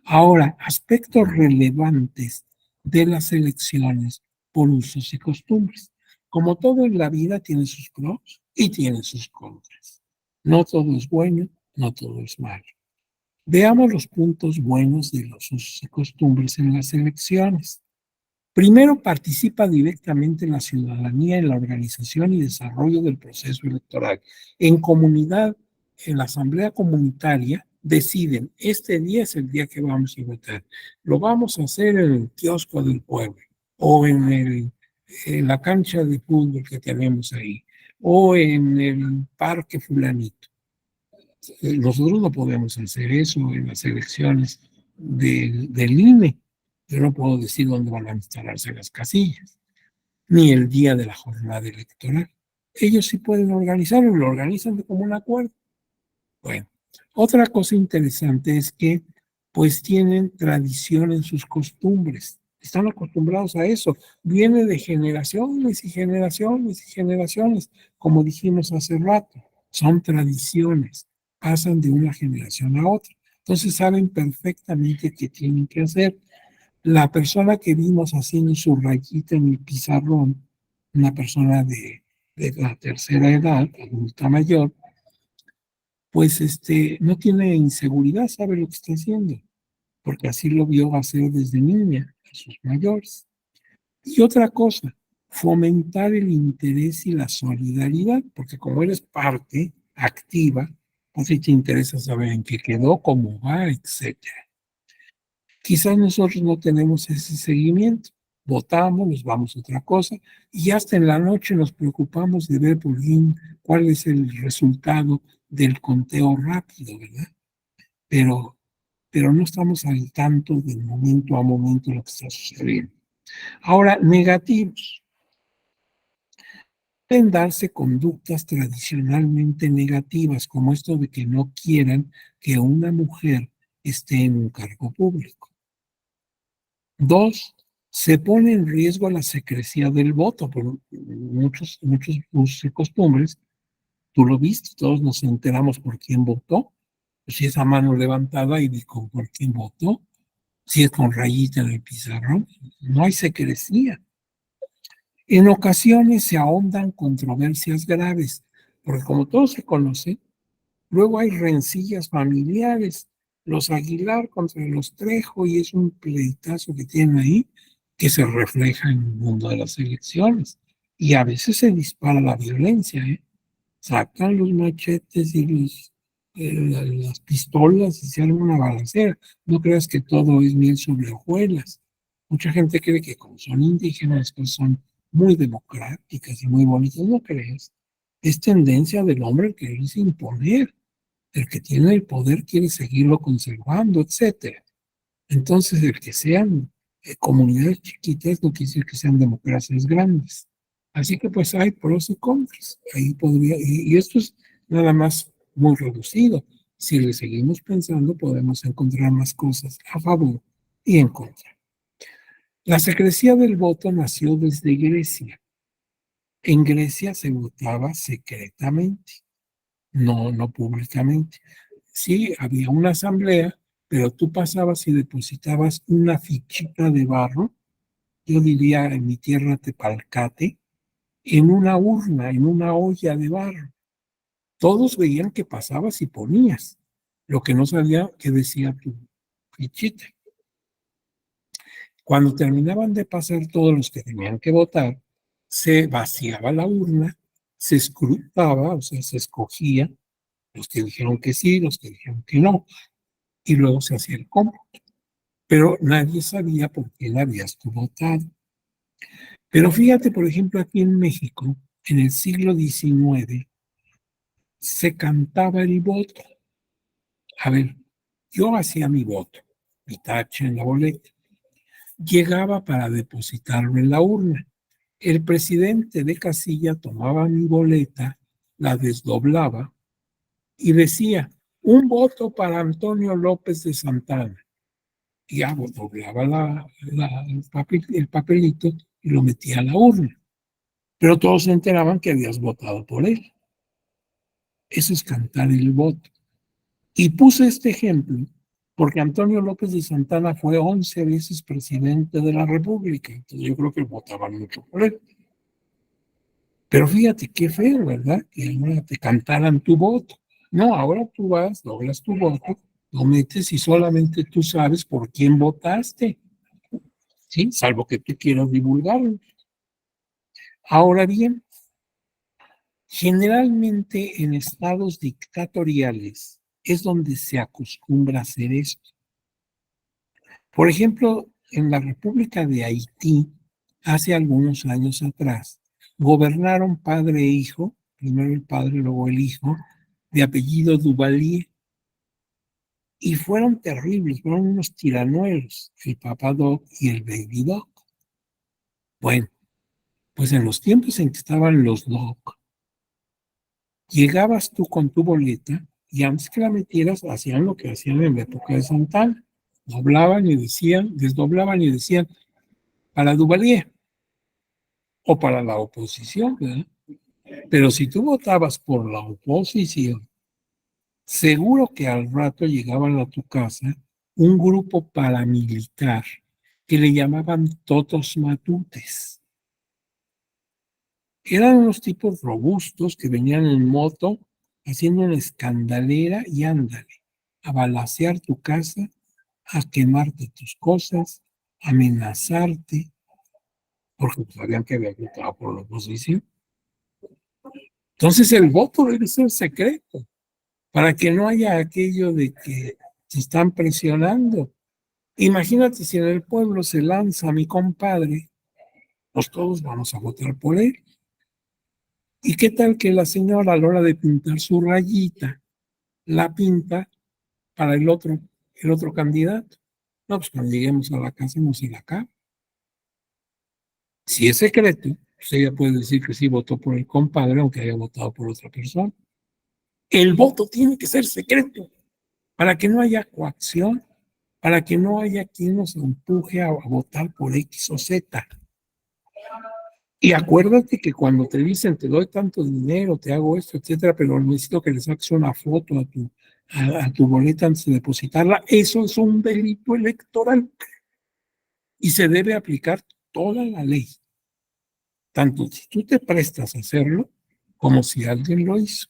Ahora, aspectos relevantes de las elecciones por usos y costumbres. Como todo en la vida tiene sus pros y tiene sus contras. No todo es bueno, no todo es malo. Veamos los puntos buenos de los usos y costumbres en las elecciones. Primero, participa directamente la ciudadanía en la organización y desarrollo del proceso electoral. En comunidad, en la asamblea comunitaria, deciden, este día es el día que vamos a votar. Lo vamos a hacer en el kiosco del pueblo o en la cancha de fútbol que tenemos ahí o en el parque fulanito. Nosotros no podemos hacer eso en las elecciones del INE. Yo no puedo decir dónde van a instalarse las casillas, ni el día de la jornada electoral. Ellos sí pueden organizarlo, lo organizan de común acuerdo. Bueno, otra cosa interesante es que pues tienen tradición en sus costumbres. Están acostumbrados a eso. Viene de generaciones y generaciones y generaciones, como dijimos hace rato. Son tradiciones, pasan de una generación a otra. Entonces saben perfectamente qué tienen que hacer. La persona que vimos haciendo su rayita en el pizarrón, una persona de la tercera edad, adulta mayor, pues no tiene inseguridad, sabe lo que está haciendo, porque así lo vio hacer desde niña a sus mayores. Y otra cosa, fomentar el interés y la solidaridad, porque como eres parte activa, pues sí te interesa saber en qué quedó, cómo va, etcétera. Quizás nosotros no tenemos ese seguimiento. Votamos, nos vamos a otra cosa y hasta en la noche nos preocupamos de ver por fin cuál es el resultado del conteo rápido, ¿verdad? Pero, pero no estamos al tanto de momento a momento lo que está sucediendo. Ahora, negativos. Pueden darse conductas tradicionalmente negativas, como esto de que no quieran que una mujer esté en un cargo público. Dos, se pone en riesgo la secrecía del voto por muchos usos y costumbres. Tú lo viste, todos nos enteramos por quién votó. Si es a mano levantada y dijo por quién votó, si es con rayita en el pizarrón, no hay secrecía. En ocasiones se ahondan controversias graves, porque como todos se conocen, luego hay rencillas familiares, los Aguilar contra los Trejo, y es un pleitazo que tienen ahí, que se refleja en el mundo de las elecciones. Y a veces se dispara la violencia, ¿eh? Sacan los machetes y las pistolas y se arma una balacera. No creas que todo es miel sobre hojuelas. Mucha gente cree que como son indígenas, pues son muy democráticas y muy bonitas. No crees. Es tendencia del hombre el quererse imponer. El que tiene el poder quiere seguirlo conservando, etcétera. Entonces, el que sean comunidades chiquitas no quiere decir que sean democracias grandes. Así que pues hay pros y contras. Ahí podría, y esto es nada más muy reducido. Si le seguimos pensando, podemos encontrar más cosas a favor y en contra. La secrecía del voto nació desde Grecia. En Grecia se votaba secretamente, no públicamente. Sí, había una asamblea, pero tú pasabas y depositabas una fichita de barro, yo diría en mi tierra Tepalcate, en una urna, en una olla de barro. Todos veían que pasabas y ponías, lo que no sabía que decía tu fichita. Cuando terminaban de pasar todos los que tenían que votar, se vaciaba la urna, se escrutaba, o sea, se escogía los que dijeron que sí, los que dijeron que no, y luego se hacía el cómputo. Pero nadie sabía por quién habías tú votado. Pero fíjate, por ejemplo, aquí en México, en el siglo XIX, se cantaba el voto. A ver, yo hacía mi voto, mi tacha en la boleta. Llegaba para depositarlo en la urna. El presidente de casilla tomaba mi boleta, la desdoblaba y decía, un voto para Antonio López de Santana. Y ya doblaba el papelito y lo metía a la urna. Pero todos se enteraban que habías votado por él. Eso es cantar el voto. Y puse este ejemplo porque Antonio López de Santana fue 11 veces presidente de la República. Entonces yo creo que votaban mucho por él. Pero fíjate qué feo, ¿verdad? Que ahora te cantaran tu voto. No, ahora tú vas, doblas tu voto, lo metes y solamente tú sabes por quién votaste. ¿Sí? Salvo que tú quieras divulgarlo. Ahora bien, generalmente en estados dictatoriales es donde se acostumbra a hacer esto. Por ejemplo, en la República de Haití, hace algunos años atrás, gobernaron padre e hijo, primero el padre, luego el hijo, de apellido Duvalier, y fueron terribles, fueron unos tiranuelos, el Papa Doc y el Baby Doc. Bueno, pues en los tiempos en que estaban los Doc, llegabas tú con tu boleta y antes que la metieras hacían lo que hacían en la época de Santana. Doblaban y decían, desdoblaban y decían para Duvalier o para la oposición, ¿verdad? Pero si tú votabas por la oposición, seguro que al rato llegaban a tu casa un grupo paramilitar que le llamaban totos matutes. Eran unos tipos robustos que venían en moto haciendo una escandalera y ándale, a balacear tu casa, a quemarte tus cosas, a amenazarte, porque sabían que había votado por la oposición. Entonces el voto debe ser secreto, para que no haya aquello de que se están presionando. Imagínate si en el pueblo se lanza mi compadre, pues todos vamos a votar por él. ¿Y qué tal que la señora a la hora de pintar su rayita la pinta para el otro candidato? No, pues cuando lleguemos a la casa no se la acaba. Si es secreto, pues ella puede decir que sí votó por el compadre, aunque haya votado por otra persona. El voto tiene que ser secreto para que no haya coacción, para que no haya quien nos empuje a votar por X o Z. Y acuérdate que cuando te dicen te doy tanto dinero, te hago esto, etcétera, pero necesito que le saques una foto a tu boleta antes de depositarla, eso es un delito electoral y se debe aplicar toda la ley, tanto si tú te prestas a hacerlo como si alguien lo hizo.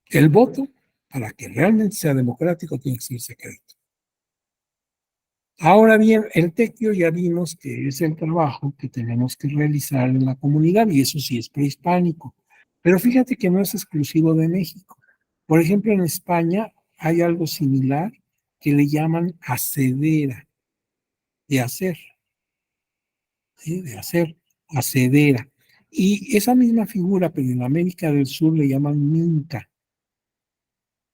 El voto, para que realmente sea democrático, tiene que ser secreto. Ahora bien, el tequio ya vimos que es el trabajo que tenemos que realizar en la comunidad y eso sí es prehispánico. Pero fíjate que no es exclusivo de México. Por ejemplo, en España hay algo similar que le llaman hacedera, de hacer, ¿sí? De hacer, hacedera. Y esa misma figura, pero en América del Sur le llaman minca.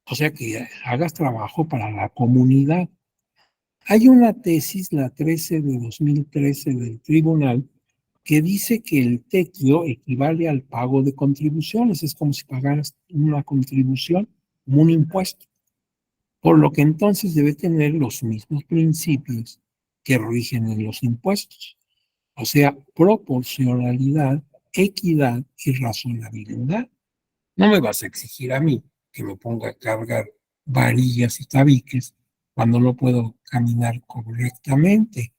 O sea que hagas trabajo para la comunidad. Hay una tesis, la 13 de 2013 del tribunal, que dice que el tequio equivale al pago de contribuciones, es como si pagaras una contribución, como un impuesto, por lo que entonces debe tener los mismos principios que rigen en los impuestos, o sea, proporcionalidad, equidad y razonabilidad. No me vas a exigir a mí que me ponga a cargar varillas y tabiques cuando no puedo caminar correctamente.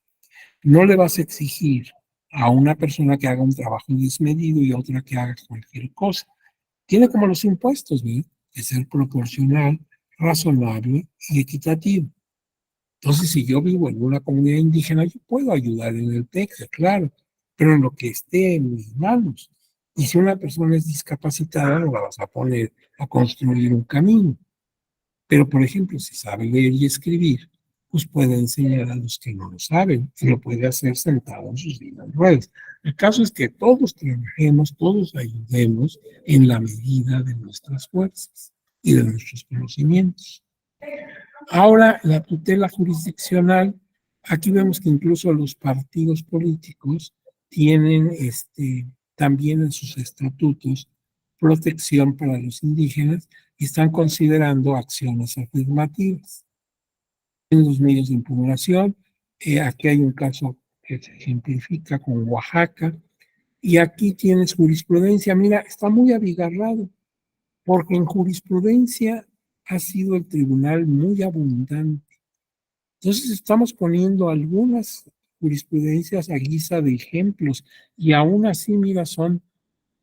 No le vas a exigir a una persona que haga un trabajo desmedido y a otra que haga cualquier cosa. Tiene como los impuestos, ¿no? Que ser proporcional, razonable y equitativo. Entonces, si yo vivo en una comunidad indígena, yo puedo ayudar en el texto, claro, pero en lo que esté en mis manos. Y si una persona es discapacitada, no la vas a poner a construir un camino. Pero, por ejemplo, si sabe leer y escribir, pues puede enseñar a los que no lo saben y lo puede hacer sentado en sus sillas de ruedas. El caso es que todos trabajemos, todos ayudemos en la medida de nuestras fuerzas y de nuestros conocimientos. Ahora, la tutela jurisdiccional, aquí vemos que incluso los partidos políticos tienen también en sus estatutos protección para los indígenas y están considerando acciones afirmativas. En los medios de impugnación, aquí hay un caso que se ejemplifica con Oaxaca, y aquí tienes jurisprudencia. Mira, está muy abigarrado, porque en jurisprudencia ha sido el tribunal muy abundante. Entonces estamos poniendo algunas jurisprudencias a guisa de ejemplos y aún así, mira, son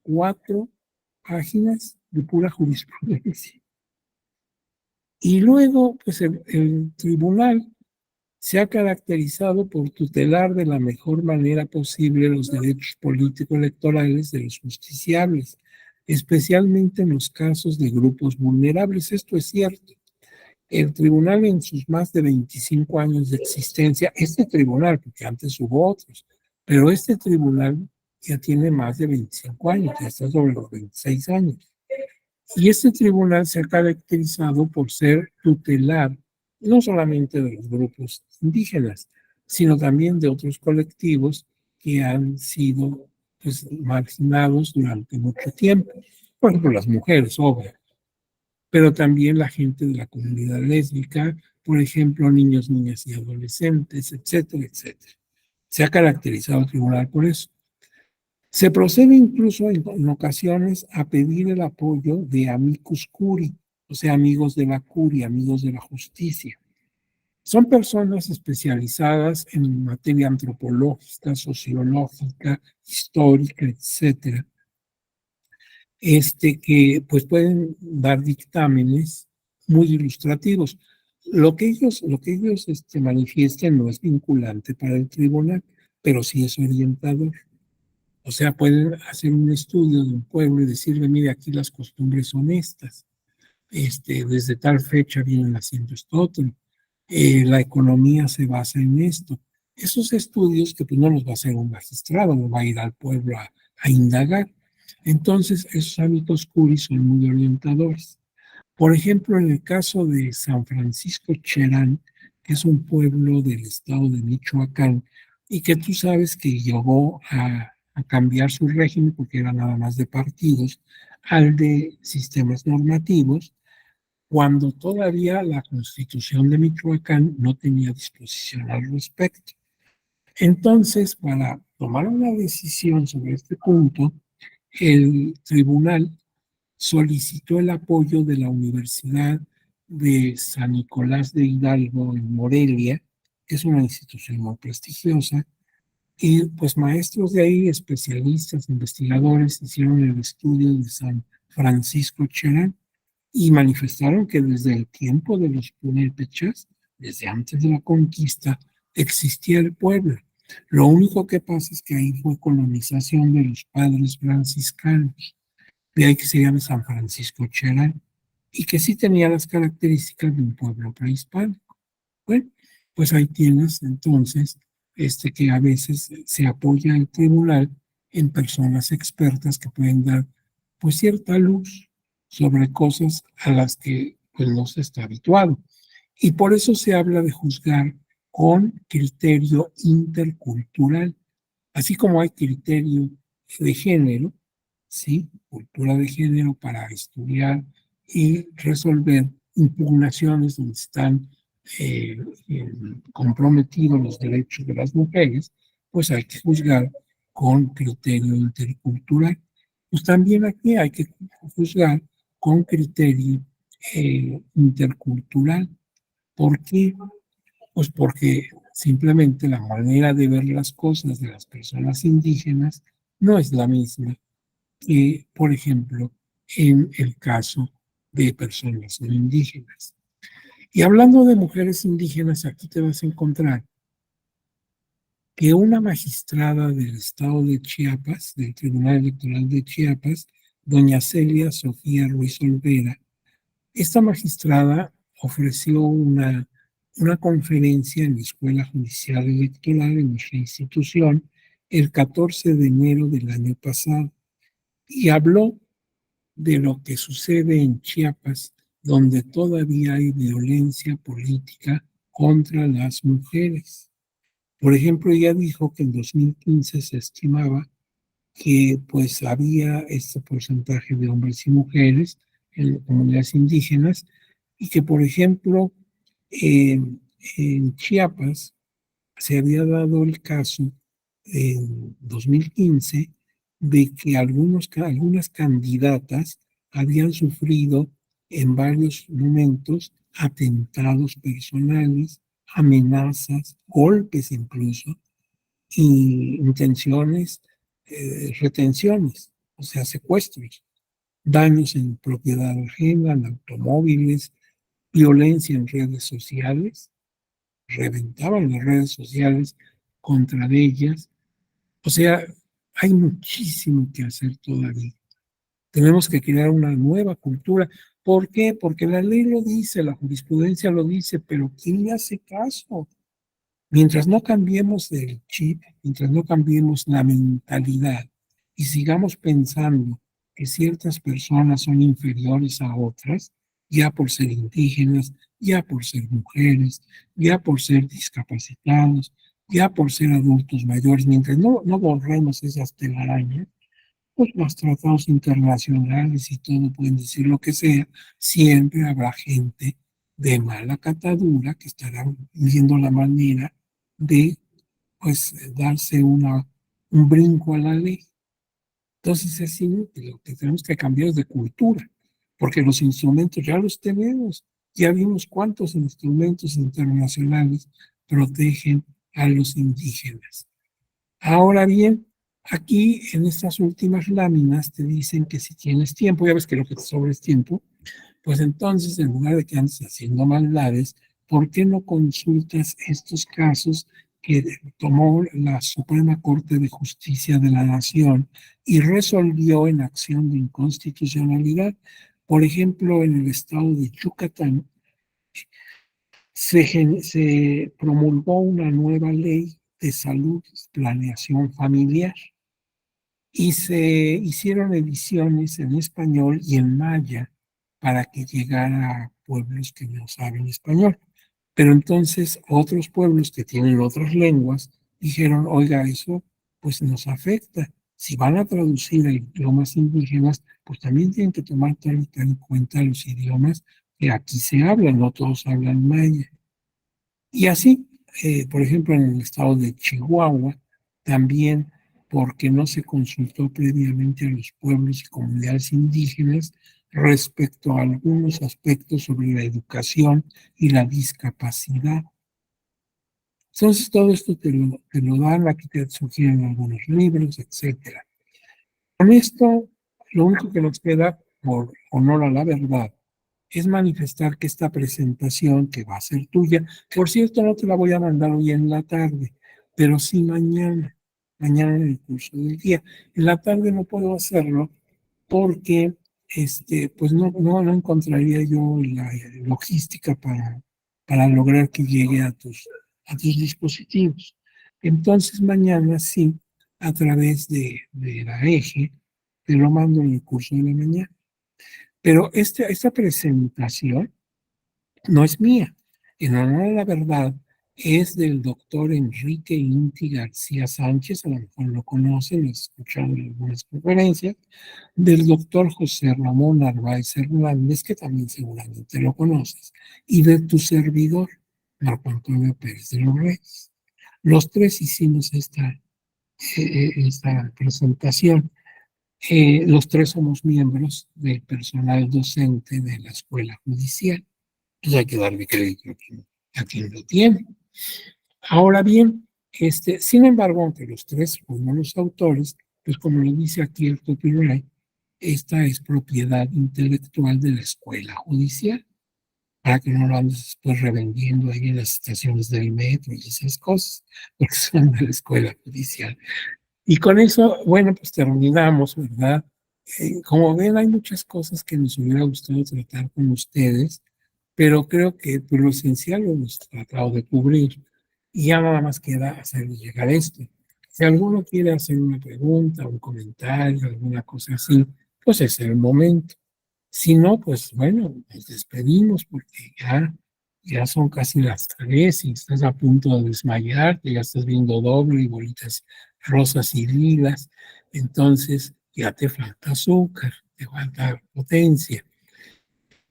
4 páginas de pura jurisprudencia. Y luego, pues el tribunal se ha caracterizado por tutelar de la mejor manera posible los derechos político-electorales de los justiciables, especialmente en los casos de grupos vulnerables. Esto es cierto. El tribunal en sus más de 25 años de existencia, este tribunal, porque antes hubo otros, pero este tribunal ya tiene más de 25 años, ya está sobre los 26 años. Y este tribunal se ha caracterizado por ser tutelar no solamente de los grupos indígenas, sino también de otros colectivos que han sido pues, marginados durante mucho tiempo. Por ejemplo, las mujeres, obvio, pero también la gente de la comunidad lésbica, por ejemplo, niños, niñas y adolescentes, etcétera, etcétera. Se ha caracterizado el tribunal por eso. Se procede incluso en ocasiones a pedir el apoyo de amicus curi, o sea, amigos de la curia, amigos de la justicia. Son personas especializadas en materia antropológica, sociológica, histórica, etcétera, que pues pueden dar dictámenes muy ilustrativos. Lo que ellos manifiesten no es vinculante para el tribunal, pero sí es orientador. O sea, pueden hacer un estudio de un pueblo y decirle, mire, aquí las costumbres son estas. Desde tal fecha vienen haciendo esto otro. La economía se basa en esto. Esos estudios que pues no los va a hacer un magistrado, no va a ir al pueblo a indagar. Entonces, esos hábitos curis son muy orientadores. Por ejemplo, en el caso de San Francisco Cherán, que es un pueblo del estado de Michoacán, y que tú sabes que llegó a cambiar su régimen porque era nada más de partidos, al de sistemas normativos, cuando todavía la Constitución de Michoacán no tenía disposición al respecto. Entonces, para tomar una decisión sobre este punto, el tribunal solicitó el apoyo de la Universidad de San Nicolás de Hidalgo en Morelia, que es una institución muy prestigiosa, y pues maestros de ahí, especialistas, investigadores, hicieron el estudio de San Francisco Cherán y manifestaron que desde el tiempo de los purépechas, desde antes de la conquista, existía el pueblo. Lo único que pasa es que ahí fue colonización de los padres franciscanos, de ahí que se llama San Francisco Cherán, y que sí tenía las características de un pueblo prehispánico. Bueno, pues ahí tienes entonces que a veces se apoya el tribunal en personas expertas que pueden dar pues cierta luz sobre cosas a las que pues no se está habituado. Y por eso se habla de juzgar con criterio intercultural, así como hay criterio de género, ¿sí? Cultura de género para estudiar y resolver impugnaciones donde están eh, comprometidos los derechos de las mujeres, pues hay que juzgar con criterio intercultural. Pues también aquí hay que juzgar con criterio intercultural. ¿Por qué? Pues porque simplemente la manera de ver las cosas de las personas indígenas no es la misma que, por ejemplo, en el caso de personas no indígenas. Y hablando de mujeres indígenas, aquí te vas a encontrar que una magistrada del estado de Chiapas, del Tribunal Electoral de Chiapas, doña Celia Sofía Ruiz Olvera, esta magistrada ofreció una conferencia en la Escuela Judicial Electoral, en nuestra institución, el 14 de enero del año pasado, y habló de lo que sucede en Chiapas, donde todavía hay violencia política contra las mujeres. Por ejemplo, ella dijo que en 2015 se estimaba que pues había este porcentaje de hombres y mujeres en comunidades indígenas y que, por ejemplo, en Chiapas se había dado el caso en 2015 de que algunas candidatas habían sufrido en varios momentos atentados personales, amenazas, golpes incluso, y intenciones, retenciones, o sea, secuestros, daños en propiedad ajena, en automóviles, violencia en redes sociales, reventaban las redes sociales contra ellas. O sea, hay muchísimo que hacer todavía. Tenemos que crear una nueva cultura. ¿Por qué? Porque la ley lo dice, la jurisprudencia lo dice, pero ¿quién le hace caso? Mientras no cambiemos el chip, mientras no cambiemos la mentalidad y sigamos pensando que ciertas personas son inferiores a otras, ya por ser indígenas, ya por ser mujeres, ya por ser discapacitados, ya por ser adultos mayores, mientras no borremos esas telarañas, pues los tratados internacionales y todo pueden decir lo que sea, siempre habrá gente de mala catadura que estará viendo la manera de pues darse un brinco a la ley. Entonces es inútil, lo que tenemos que cambiar es de cultura, porque los instrumentos ya los tenemos, ya vimos cuántos instrumentos internacionales protegen a los indígenas. Ahora bien, aquí en estas últimas láminas te dicen que si tienes tiempo, ya ves que lo que te sobra es tiempo, pues entonces en lugar de que andes haciendo maldades, ¿por qué no consultas estos casos que tomó la Suprema Corte de Justicia de la Nación y resolvió en acción de inconstitucionalidad? Por ejemplo, en el estado de Yucatán se promulgó una nueva ley de salud, planeación familiar, y se hicieron ediciones en español y en maya para que llegara a pueblos que no saben español. Pero entonces otros pueblos que tienen otras lenguas dijeron, oiga, eso pues nos afecta. Si van a traducir a idiomas indígenas, pues también tienen que tomar en cuenta los idiomas que aquí se hablan, no todos hablan maya. Y así, por ejemplo, en el estado de Chihuahua, también porque no se consultó previamente a los pueblos y comunidades indígenas respecto a algunos aspectos sobre la educación y la discapacidad. Entonces, todo esto te lo dan, aquí te sugieren algunos libros, etcétera. Con esto, lo único que nos queda, por honor a la verdad, es manifestar que esta presentación que va a ser tuya, por cierto, no te la voy a mandar hoy en la tarde, pero sí mañana en el curso del día. En la tarde no puedo hacerlo porque pues no encontraría yo la logística para lograr que llegue a tus dispositivos. Entonces mañana sí, a través de la eje, te lo mando en el curso de la mañana. Pero esta presentación no es mía. En honor a la verdad, es del doctor Enrique Inti García Sánchez, a lo mejor lo conocen, lo he escuchado en algunas conferencias, del doctor José Ramón Narváez Hernández, que también seguramente lo conoces, y de tu servidor, Marco Antonio Pérez de los Reyes. Los tres hicimos esta presentación. Los tres somos miembros del personal docente de la Escuela Judicial. Pues hay que darle crédito a quien lo tiene. Ahora bien, sin embargo, aunque los tres fuimos los autores, pues como lo dice aquí el copyright, esta es propiedad intelectual de la Escuela Judicial, para que no lo andes después revendiendo ahí en las estaciones del metro y esas cosas, porque son de la Escuela Judicial. Y con eso, bueno, pues terminamos, ¿verdad? Como ven, hay muchas cosas que nos hubiera gustado tratar con ustedes, pero creo que pues, lo esencial lo hemos tratado de cubrir. Y ya nada más queda hacerles llegar esto. Si alguno quiere hacer una pregunta, un comentario, alguna cosa así, pues es el momento. Si no, pues bueno, nos despedimos porque ya son casi las 3 y estás a punto de desmayarte, ya estás viendo doble y bolitas rosas y lilas, entonces ya te falta azúcar, te falta potencia.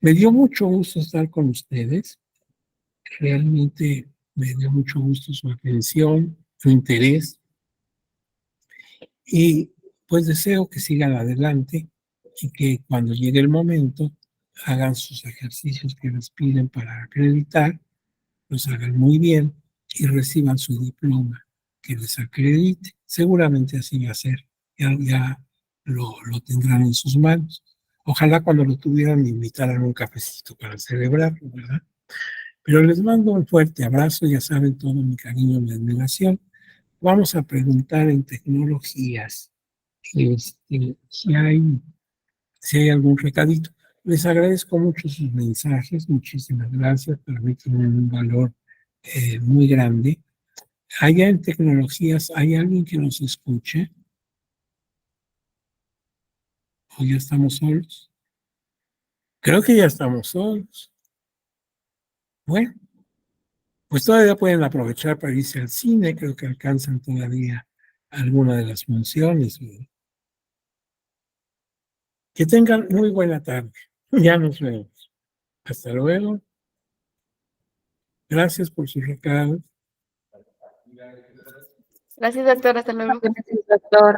Me dio mucho gusto estar con ustedes, realmente me dio mucho gusto su atención, su interés y pues deseo que sigan adelante y que cuando llegue el momento hagan sus ejercicios que les piden para acreditar, los hagan muy bien y reciban su diploma que les acredite. Seguramente así va a ser, ya lo tendrán en sus manos. Ojalá cuando lo tuvieran me invitaran a un cafecito para celebrarlo, ¿verdad? Pero les mando un fuerte abrazo, ya saben todo mi cariño y mi admiración. Vamos a preguntar en tecnologías si hay algún recadito. Les agradezco mucho sus mensajes, muchísimas gracias, para mí tienen un valor muy grande. Allá en tecnologías, ¿hay alguien que nos escuche? ¿O ya estamos solos? Creo que ya estamos solos. Bueno, pues todavía pueden aprovechar para irse al cine, creo que alcanzan todavía alguna de las funciones. Que tengan muy buena tarde. Ya nos vemos. Hasta luego. Gracias por su recado. Gracias, doctor. Hasta luego. Gracias, doctor.